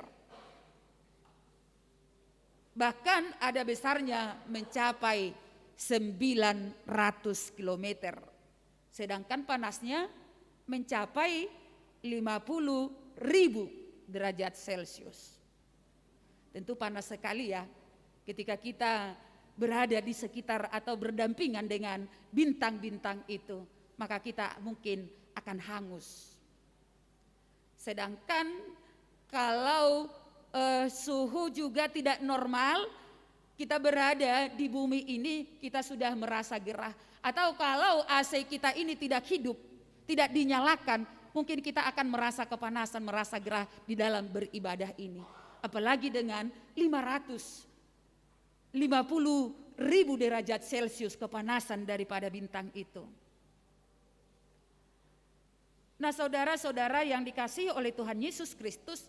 Bahkan ada besarnya mencapai 900 kilometer. Sedangkan panasnya mencapai 50.000 derajat Celcius. Tentu panas sekali ya ketika kita berada di sekitar atau berdampingan dengan bintang-bintang itu, maka kita mungkin akan hangus. Sedangkan kalau suhu juga tidak normal, kita berada di bumi ini kita sudah merasa gerah. Atau kalau AC kita ini tidak hidup, tidak dinyalakan, mungkin kita akan merasa kepanasan, merasa gerah di dalam beribadah ini. Apalagi dengan 50.000 derajat Celcius kepanasan daripada bintang itu. Nah, saudara-saudara yang dikasihi oleh Tuhan Yesus Kristus,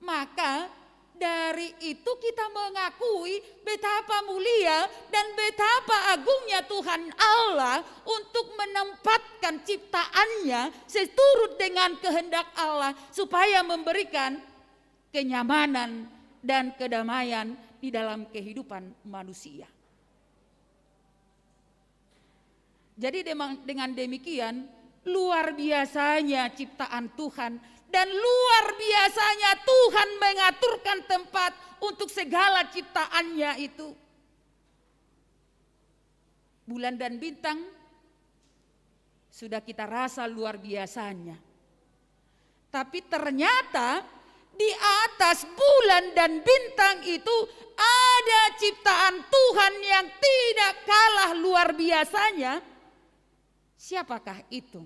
maka dari itu kita mengakui betapa mulia dan betapa agungnya Tuhan Allah untuk menempatkan ciptaannya seturut dengan kehendak Allah supaya memberikan kenyamanan dan kedamaian di dalam kehidupan manusia. Jadi dengan demikian luar biasanya ciptaan Tuhan dan luar biasanya Tuhan mengaturkan tempat untuk segala ciptaannya itu. bulan dan bintang sudah kita rasa luar biasanya. Tapi ternyata di atas bulan dan bintang itu ada ciptaan Tuhan yang tidak kalah luar biasanya. Siapakah itu?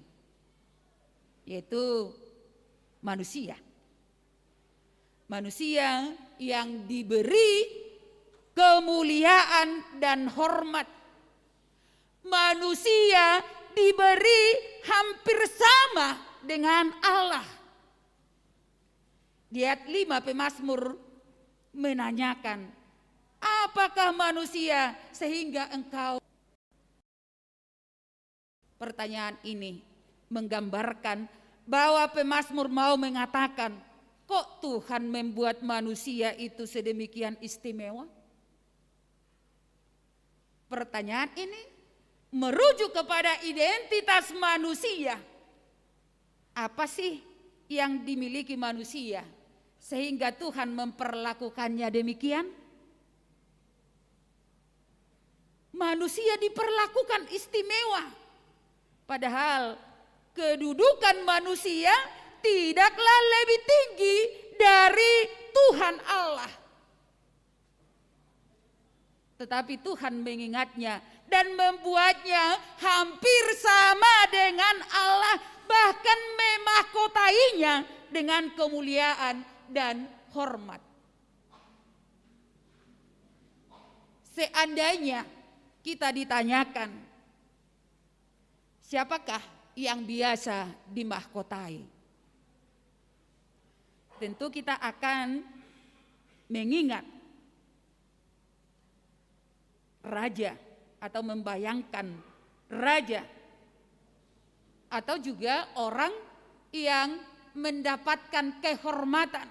Yaitu manusia. Manusia yang diberi kemuliaan dan hormat. Manusia diberi hampir sama dengan Allah. Di ayat 5 pemazmur menanyakan, apakah manusia sehingga engkau? Pertanyaan ini menggambarkan bahwa pemazmur mau mengatakan, kok Tuhan membuat manusia itu sedemikian istimewa? Pertanyaan ini merujuk kepada identitas manusia. Apa sih yang dimiliki manusia sehingga Tuhan memperlakukannya demikian? Manusia diperlakukan istimewa, padahal kedudukan manusia tidaklah lebih tinggi dari Tuhan Allah. Tetapi Tuhan mengingatnya dan membuatnya hampir sama dengan Allah, bahkan memahkotainya dengan kemuliaan dan hormat. Seandainya kita ditanyakan, siapakah yang biasa dimahkotai? Tentu kita akan mengingat raja atau membayangkan raja, atau juga orang yang mendapatkan kehormatan,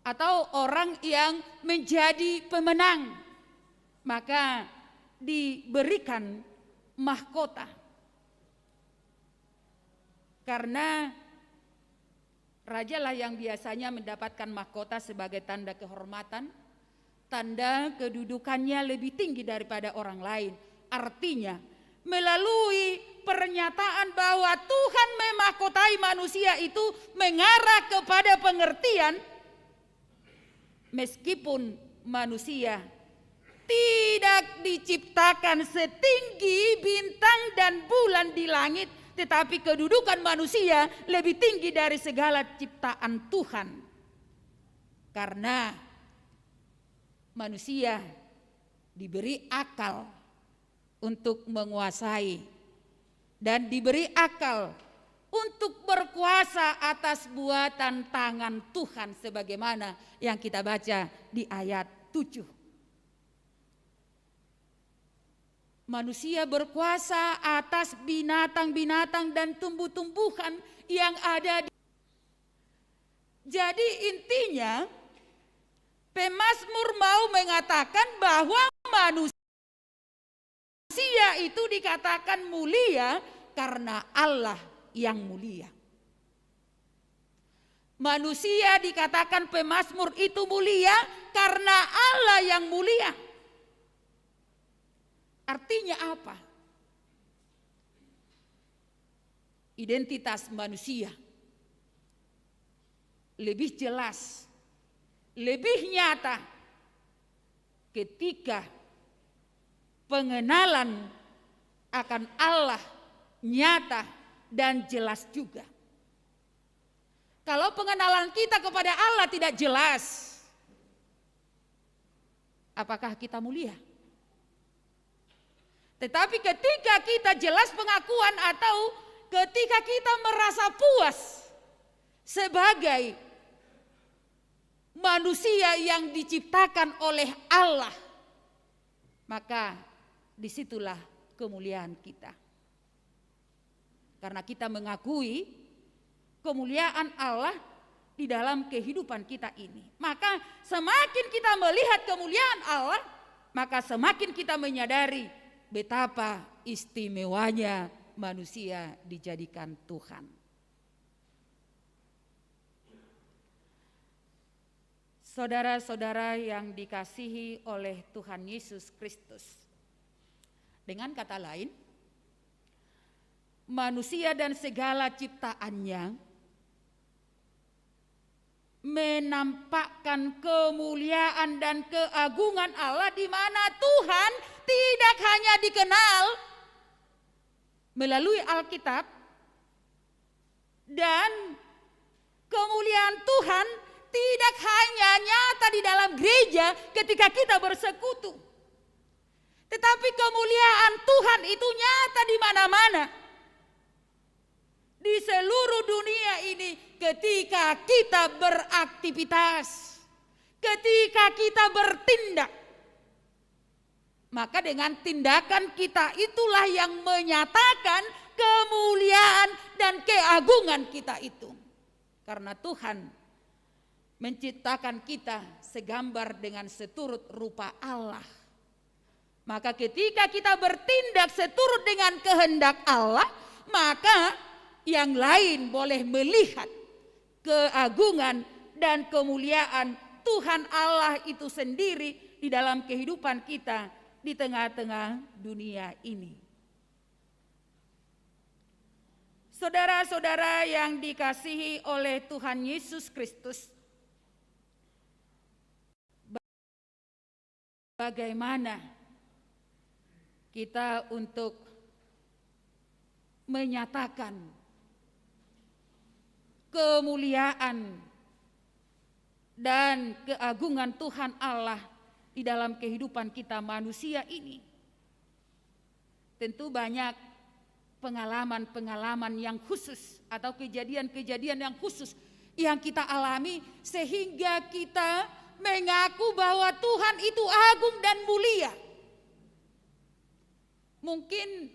atau orang yang menjadi pemenang, maka diberikan mahkota. Karena rajalah yang biasanya mendapatkan mahkota sebagai tanda kehormatan, tanda kedudukannya lebih tinggi daripada orang lain. Artinya melalui pernyataan bahwa Tuhan memahkotai manusia itu mengarah kepada pengertian, meskipun manusia tidak diciptakan setinggi bintang dan bulan di langit, tetapi kedudukan manusia lebih tinggi dari segala ciptaan Tuhan. Karena manusia diberi akal untuk menguasai dan diberi akal untuk berkuasa atas buatan tangan Tuhan, sebagaimana yang kita baca di ayat 7. Manusia berkuasa atas binatang-binatang dan tumbuh-tumbuhan yang ada. Jadi intinya pemazmur mau mengatakan bahwa manusia itu dikatakan mulia karena Allah yang mulia. Manusia dikatakan pemazmur itu mulia karena Allah yang mulia. Artinya apa? Identitas manusia lebih jelas, lebih nyata ketika pengenalan akan Allah nyata dan jelas juga. Kalau pengenalan kita kepada Allah tidak jelas, apakah kita mulia? Tetapi ketika kita jelas pengakuan atau ketika kita merasa puas sebagai manusia yang diciptakan oleh Allah, maka disitulah kemuliaan kita. Karena kita mengakui kemuliaan Allah di dalam kehidupan kita ini. Maka semakin kita melihat kemuliaan Allah, maka semakin kita menyadari betapa istimewanya manusia dijadikan Tuhan. Saudara-saudara yang dikasihi oleh Tuhan Yesus Kristus, Dengan kata lain, manusia dan segala ciptaannya menampakkan kemuliaan dan keagungan Allah, di mana Tuhan tidak hanya dikenal melalui Alkitab, dan kemuliaan Tuhan tidak hanya nyata di dalam gereja ketika kita bersekutu, tetapi kemuliaan Tuhan itu nyata di mana-mana, di seluruh dunia ini ketika kita beraktivitas, ketika kita bertindak. Maka dengan tindakan kita itulah yang menyatakan kemuliaan dan keagungan kita itu. Karena Tuhan menciptakan kita segambar dengan seturut rupa Allah. Maka ketika kita bertindak seturut dengan kehendak Allah, maka yang lain boleh melihat keagungan dan kemuliaan Tuhan Allah itu sendiri di dalam kehidupan kita di tengah-tengah dunia ini. Saudara-saudara yang dikasihi oleh Tuhan Yesus Kristus, bagaimana kita untuk menyatakan kemuliaan dan keagungan Tuhan Allah di dalam kehidupan kita manusia ini? Tentu banyak pengalaman-pengalaman yang khusus atau kejadian-kejadian yang khusus yang kita alami sehingga kita mengaku bahwa Tuhan itu agung dan mulia. Mungkin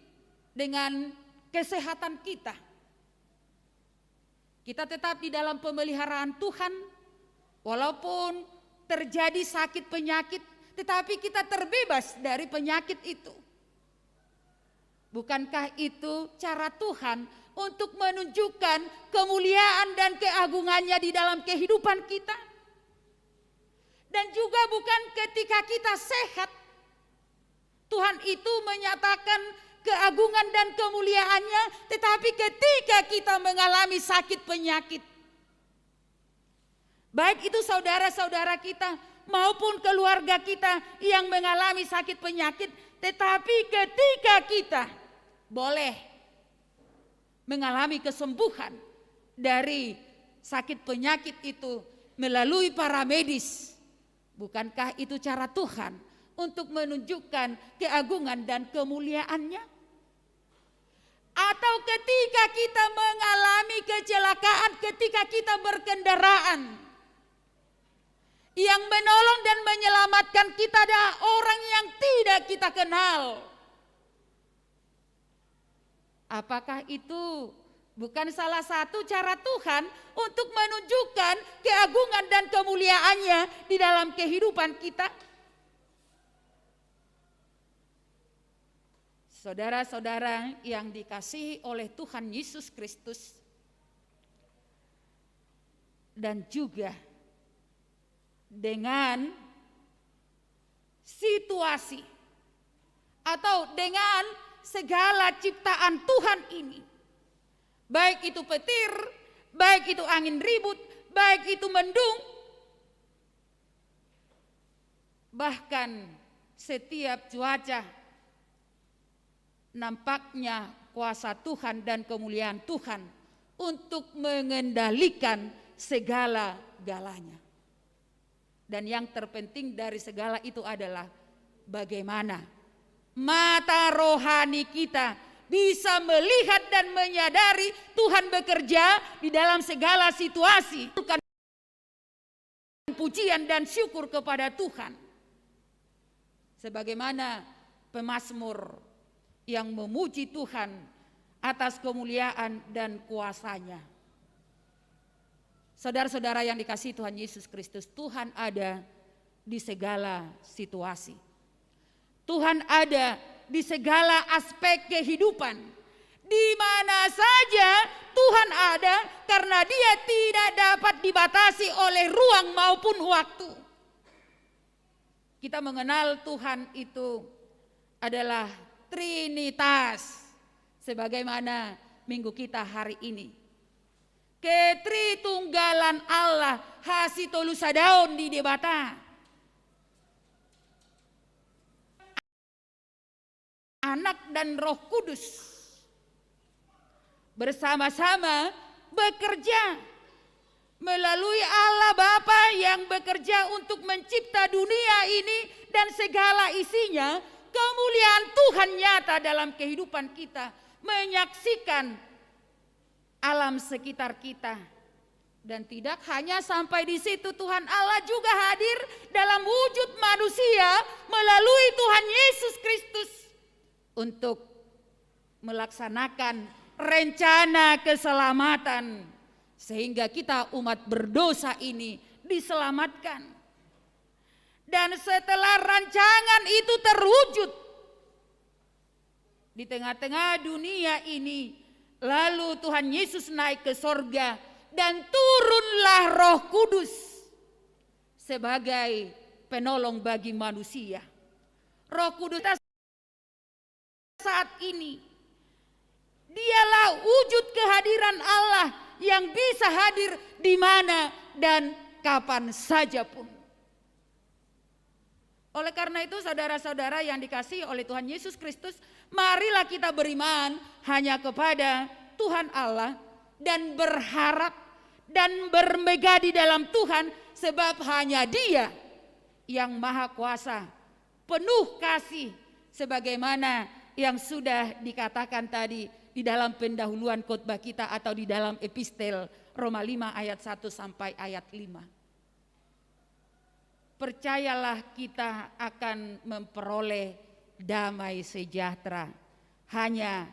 dengan kesehatan kita tetap di dalam pemeliharaan Tuhan, walaupun terjadi sakit penyakit, tetapi kita terbebas dari penyakit itu. Bukankah itu cara Tuhan untuk menunjukkan kemuliaan dan keagungannya di dalam kehidupan kita? Dan juga bukan ketika kita sehat, Tuhan itu menyatakan keagungan dan kemuliaannya, tetapi ketika kita mengalami sakit penyakit, baik itu saudara-saudara kita maupun keluarga kita yang mengalami sakit penyakit, tetapi ketika kita boleh mengalami kesembuhan dari sakit penyakit itu melalui para medis, bukankah itu cara Tuhan untuk menunjukkan keagungan dan kemuliaannya? Atau ketika kita mengalami kecelakaan ketika kita berkendaraan, yang menolong dan menyelamatkan kita adalah orang yang tidak kita kenal. Apakah itu bukan salah satu cara Tuhan untuk menunjukkan keagungan dan kemuliaannya di dalam kehidupan kita? Saudara-saudara yang dikasihi oleh Tuhan Yesus Kristus, dan juga dengan situasi atau dengan segala ciptaan Tuhan ini, baik itu petir, baik itu angin ribut, baik itu mendung, bahkan setiap cuaca, nampaknya kuasa Tuhan dan kemuliaan Tuhan untuk mengendalikan segala-galanya. Dan yang terpenting dari segala itu adalah bagaimana mata rohani kita bisa melihat dan menyadari Tuhan bekerja di dalam segala situasi. Pujian dan syukur kepada Tuhan. Sebagaimana pemazmur yang memuji Tuhan atas kemuliaan dan kuasanya. Saudara-saudara yang dikasihi Tuhan Yesus Kristus, Tuhan ada di segala situasi. Tuhan ada di segala aspek kehidupan. Di mana saja Tuhan ada, karena Dia tidak dapat dibatasi oleh ruang maupun waktu. Kita mengenal Tuhan itu adalah Trinitas. Sebagaimana minggu kita hari ini. Ketritunggalan Allah hasitolu sadaon di debata. Anak dan Roh Kudus bersama-sama bekerja melalui Allah Bapa yang bekerja untuk mencipta dunia ini dan segala isinya. Kemuliaan Tuhan nyata dalam kehidupan kita, menyaksikan alam sekitar kita. Dan tidak hanya sampai di situ, Tuhan Allah juga hadir dalam wujud manusia melalui Tuhan Yesus Kristus untuk melaksanakan rencana keselamatan sehingga kita umat berdosa ini diselamatkan. Dan setelah rancangan itu terwujud di tengah-tengah dunia ini, lalu Tuhan Yesus naik ke sorga dan turunlah Roh Kudus sebagai penolong bagi manusia. Roh Kudus saat ini, dialah wujud kehadiran Allah yang bisa hadir di mana dan kapan saja pun. Oleh karena itu saudara-saudara yang dikasihi oleh Tuhan Yesus Kristus, marilah kita beriman hanya kepada Tuhan Allah dan berharap dan bermegah di dalam Tuhan, sebab hanya Dia yang maha kuasa, penuh kasih, sebagaimana yang sudah dikatakan tadi di dalam pendahuluan khotbah kita atau di dalam epistel Roma 5 ayat 1 sampai ayat 5. Percayalah kita akan memperoleh damai sejahtera hanya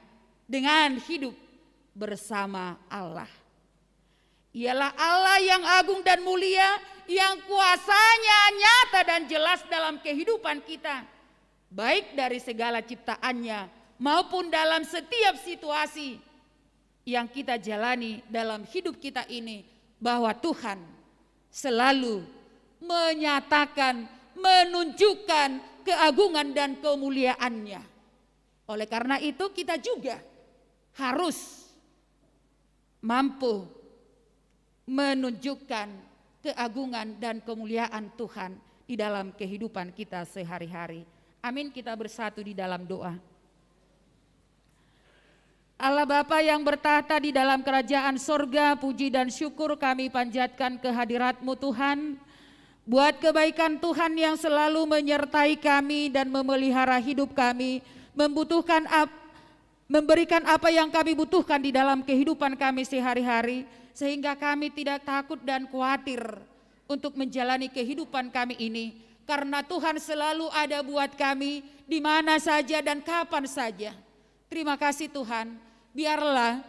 dengan hidup bersama Allah. Ialah Allah yang agung dan mulia, yang kuasanya nyata dan jelas dalam kehidupan kita, baik dari segala ciptaannya maupun dalam setiap situasi yang kita jalani dalam hidup kita ini, bahwa Tuhan selalu menyatakan, menunjukkan keagungan dan kemuliaannya. Oleh karena itu kita juga harus mampu menunjukkan keagungan dan kemuliaan Tuhan di dalam kehidupan kita sehari-hari. Amin, kita bersatu di dalam doa. Allah Bapa yang bertahta di dalam kerajaan sorga, puji dan syukur kami panjatkan kehadirat-Mu Tuhan, buat kebaikan Tuhan yang selalu menyertai kami dan memelihara hidup kami, memberikan apa yang kami butuhkan di dalam kehidupan kami sehari-hari, sehingga kami tidak takut dan khawatir untuk menjalani kehidupan kami ini, karena Tuhan selalu ada buat kami di mana saja dan kapan saja. Terima kasih Tuhan, biarlah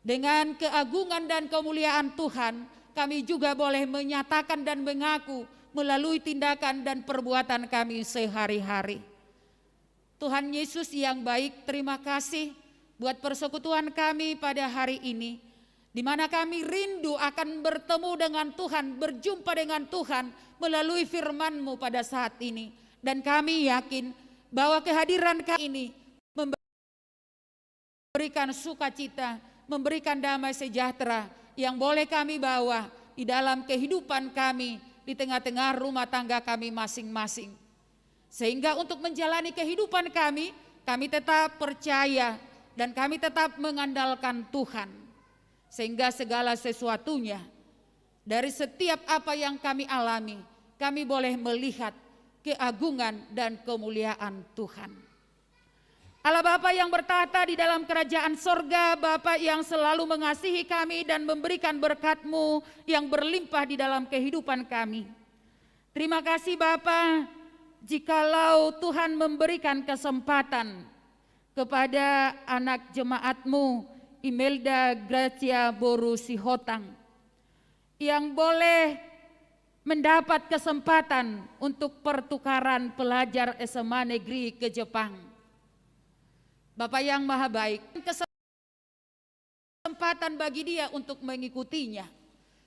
dengan keagungan dan kemuliaan Tuhan, kami juga boleh menyatakan dan mengaku melalui tindakan dan perbuatan kami sehari-hari. Tuhan Yesus yang baik, terima kasih buat persekutuan kami pada hari ini, di mana kami rindu akan bertemu dengan Tuhan, berjumpa dengan Tuhan melalui firman-Mu pada saat ini. Dan kami yakin bahwa kehadiran kami ini memberikan sukacita, memberikan damai sejahtera yang boleh kami bawa di dalam kehidupan kami, di tengah-tengah rumah tangga kami masing-masing. Sehingga untuk menjalani kehidupan kami tetap percaya dan kami tetap mengandalkan Tuhan. Sehingga segala sesuatunya, dari setiap apa yang kami alami, kami boleh melihat keagungan dan kemuliaan Tuhan. Allah Bapa yang bertahta di dalam kerajaan sorga, Bapa yang selalu mengasihi kami dan memberikan berkat-Mu yang berlimpah di dalam kehidupan kami. Terima kasih Bapa, jikalau Tuhan memberikan kesempatan kepada anak jemaat-Mu, Imelda Gracia Boru Sihotang, yang boleh mendapat kesempatan untuk pertukaran pelajar SMA negeri ke Jepang. Bapak yang maha baik, kesempatan bagi dia untuk mengikutinya.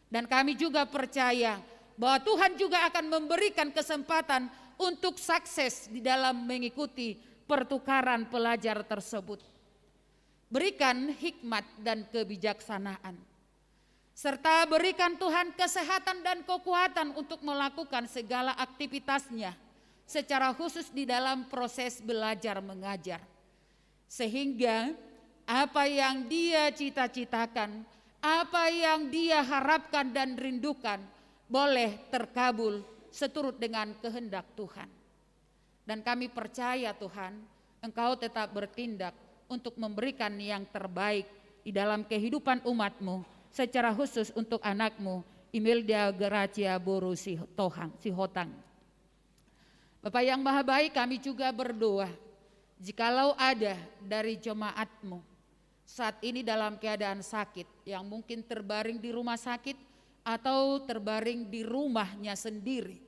Dan kami juga percaya bahwa Tuhan juga akan memberikan kesempatan untuk sukses di dalam mengikuti pertukaran pelajar tersebut. Berikan hikmat dan kebijaksanaan, serta berikan Tuhan kesehatan dan kekuatan untuk melakukan segala aktivitasnya, secara khusus di dalam proses belajar mengajar. Sehingga apa yang dia cita-citakan, apa yang dia harapkan dan rindukan boleh terkabul seturut dengan kehendak Tuhan. Dan kami percaya Tuhan, Engkau tetap bertindak untuk memberikan yang terbaik di dalam kehidupan umat-Mu, secara khusus untuk anak-Mu Imelda Gracia Boru Sihotang. Bapak yang Maha Baik, kami juga berdoa, jikalau ada dari jemaat-Mu saat ini dalam keadaan sakit, yang mungkin terbaring di rumah sakit atau terbaring di rumahnya sendiri,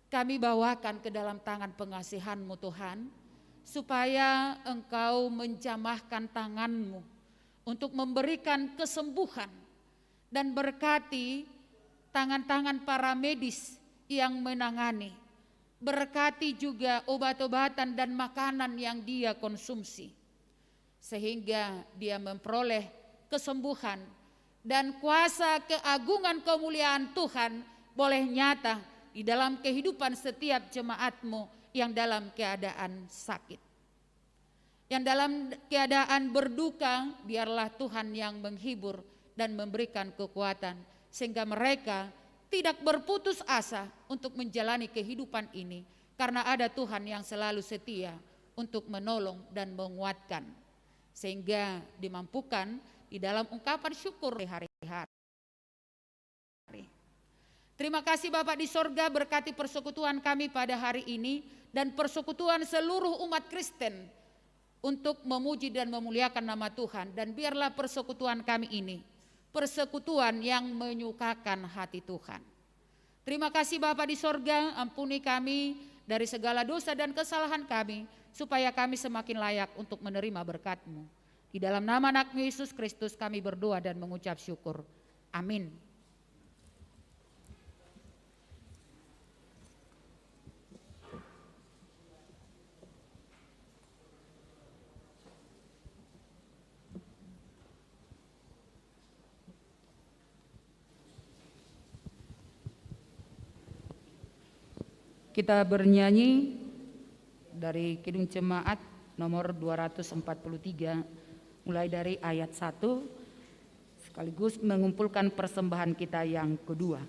kami bawakan ke dalam tangan pengasihan-Mu Tuhan, supaya Engkau menjamahkan tangan-Mu untuk memberikan kesembuhan, dan berkati tangan-tangan para medis yang menangani, berkati juga obat-obatan dan makanan yang dia konsumsi, sehingga dia memperoleh kesembuhan dan kuasa keagungan kemuliaan Tuhan boleh nyata di dalam kehidupan setiap jemaat-Mu yang dalam keadaan sakit. Yang dalam keadaan berduka, biarlah Tuhan yang menghibur dan memberikan kekuatan, sehingga mereka tidak berputus asa untuk menjalani kehidupan ini, karena ada Tuhan yang selalu setia untuk menolong dan menguatkan, sehingga dimampukan di dalam ungkapan syukur hari-hari. Terima kasih Bapak di sorga, berkati persekutuan kami pada hari ini dan persekutuan seluruh umat Kristen untuk memuji dan memuliakan nama Tuhan. Dan biarlah persekutuan kami ini persekutuan yang menyukakan hati Tuhan. Terima kasih Bapa di sorga, ampuni kami dari segala dosa dan kesalahan kami, supaya kami semakin layak untuk menerima berkat-Mu. Di dalam nama anak-Mu Yesus Kristus kami berdoa dan mengucap syukur. Amin. Kita bernyanyi dari Kidung Jemaat nomor 243 mulai dari ayat 1, sekaligus mengumpulkan persembahan kita yang kedua.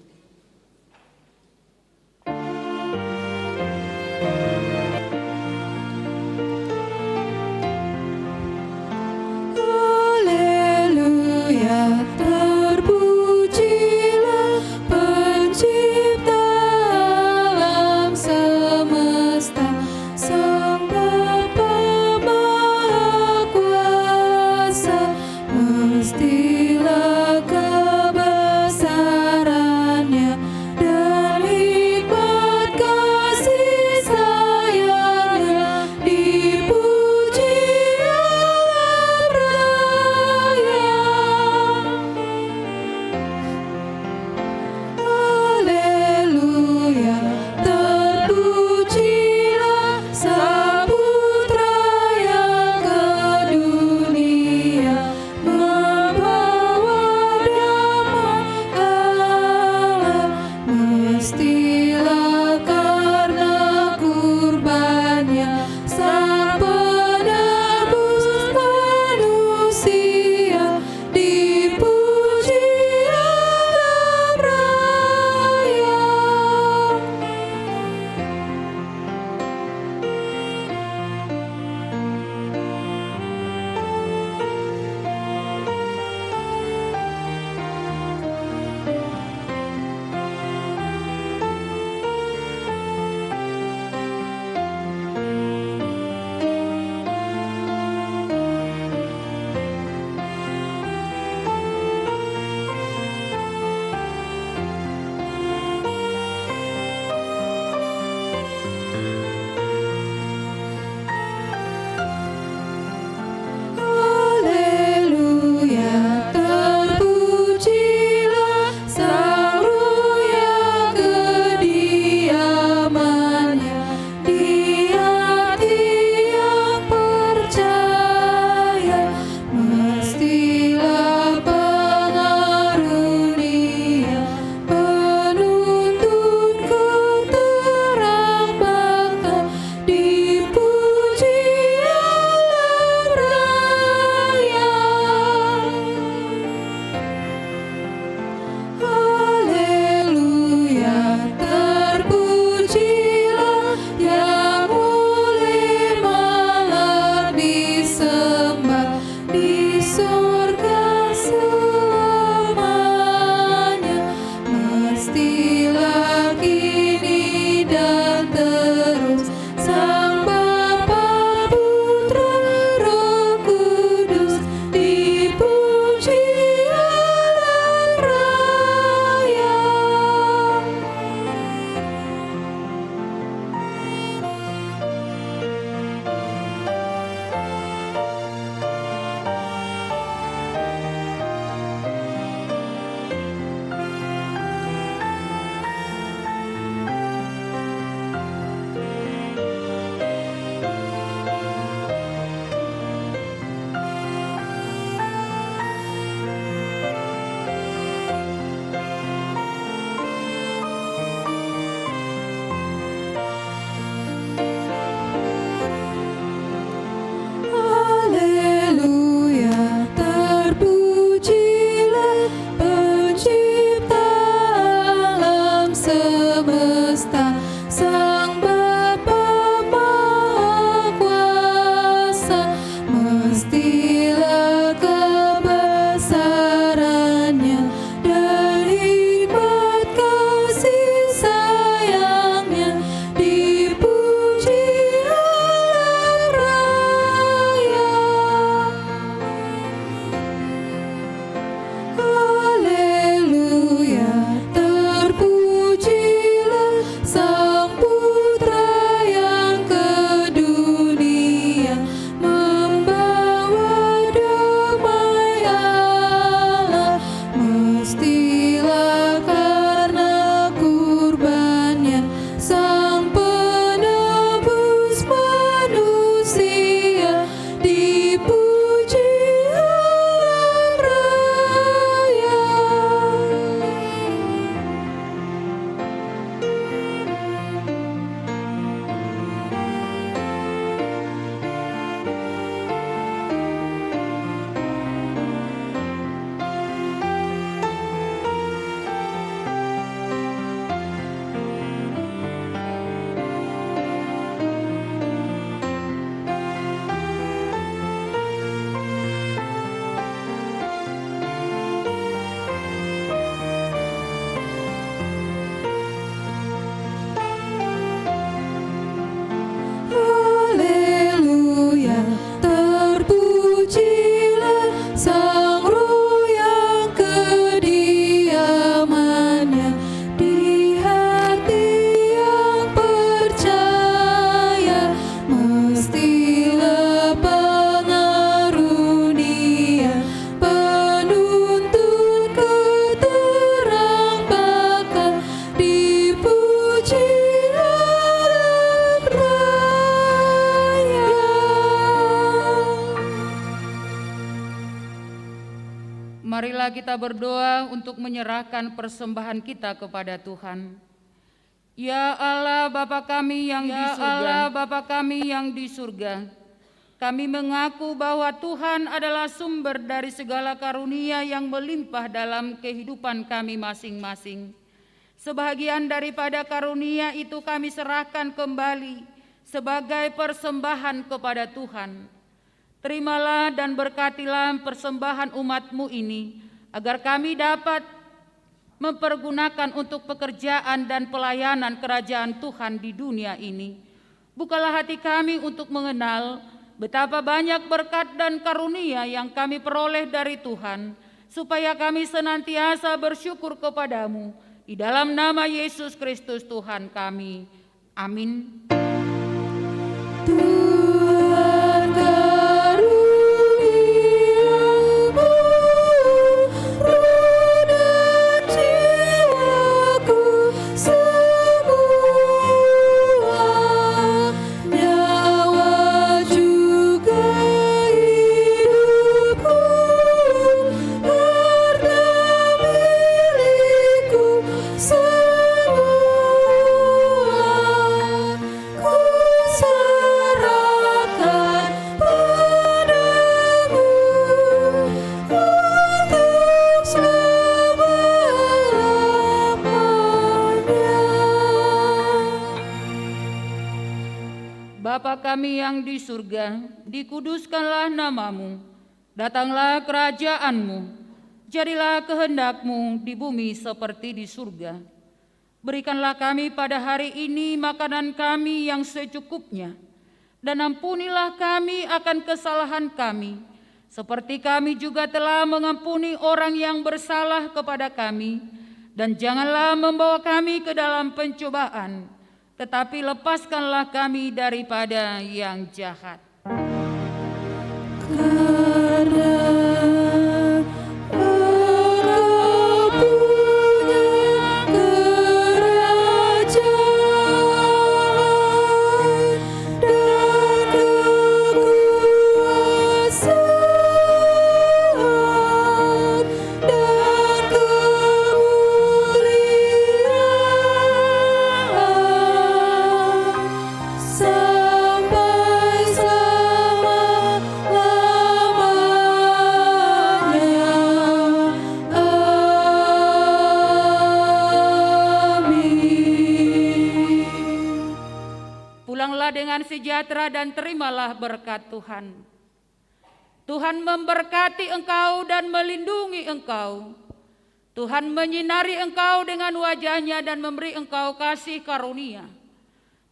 Haleluya, terpujilah Pencipta alam semesta, Sang Bapa Maha Kuasa, mestilah kebesaran surga selamanya, mestilah kini dan terus. Sang Bapa, Putra, Roh Kudus, dipuji alam raya. Haleluya, terpujilah Pencipta alam semesta, Sang Bapa Maha Kuasa, mestilah kebesarannya dan hikmat kasih sayangnya, dipuji alam raya. Haleluya, terpujilah Sang Putra yang ke dunia, membawa damai Allah, mestilah karena kurbannya Sang penebus manusia, dipuji alam raya. Haleluya, terpujilah Sang Roh yang kediamannya di hati yang percaya, mestilah pengarunia, penuntun keterang bakat, dipuji alam raya. Marilah kita berdoa untuk menyerahkan persembahan kita kepada Tuhan. Ya Allah Bapa kami yang di surga, Bapa kami yang di surga, kami mengaku bahwa Tuhan adalah sumber dari segala karunia yang melimpah dalam kehidupan kami masing-masing. Sebahagian daripada karunia itu kami serahkan kembali sebagai persembahan kepada Tuhan. Terimalah dan berkatilah persembahan umat-Mu ini, agar kami dapat mempergunakan untuk pekerjaan dan pelayanan kerajaan Tuhan di dunia ini. Bukalah hati kami untuk mengenal betapa banyak berkat dan karunia yang kami peroleh dari Tuhan, supaya kami senantiasa bersyukur kepadamu. Di dalam nama Yesus Kristus Tuhan kami. Amin. Tuhan karuniamu roh dan jiwaku semua, nyawa juga hidupku, harta milikku semua, ku serahkan padamu untuk selama-lamanya. Bapa kami yang di surga, dikuduskanlah namamu, Datanglah kerajaan-Mu, jadilah kehendak-Mu di bumi seperti di surga. Berikanlah kami pada hari ini makanan kami yang secukupnya, dan ampunilah kami akan kesalahan kami, seperti kami juga telah mengampuni orang yang bersalah kepada kami. Dan janganlah membawa kami ke dalam pencobaan, tetapi lepaskanlah kami daripada yang jahat. Karena Engkau punya kerajaan dan kekuasaan dan kemuliaan sampai selama-lamanya. Amin. Pulanglah dengan sejahtera dan terimalah berkat Tuhan. Tuhan memberkati engkau dan melindungi engkau. Tuhan menyinari engkau dengan wajah-Nya dan memberi engkau kasih karunia.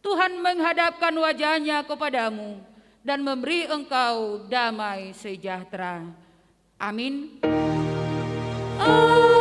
Tuhan menghadapkan wajah-Nya kepadamu dan memberi engkau damai sejahtera. Amin. Amin.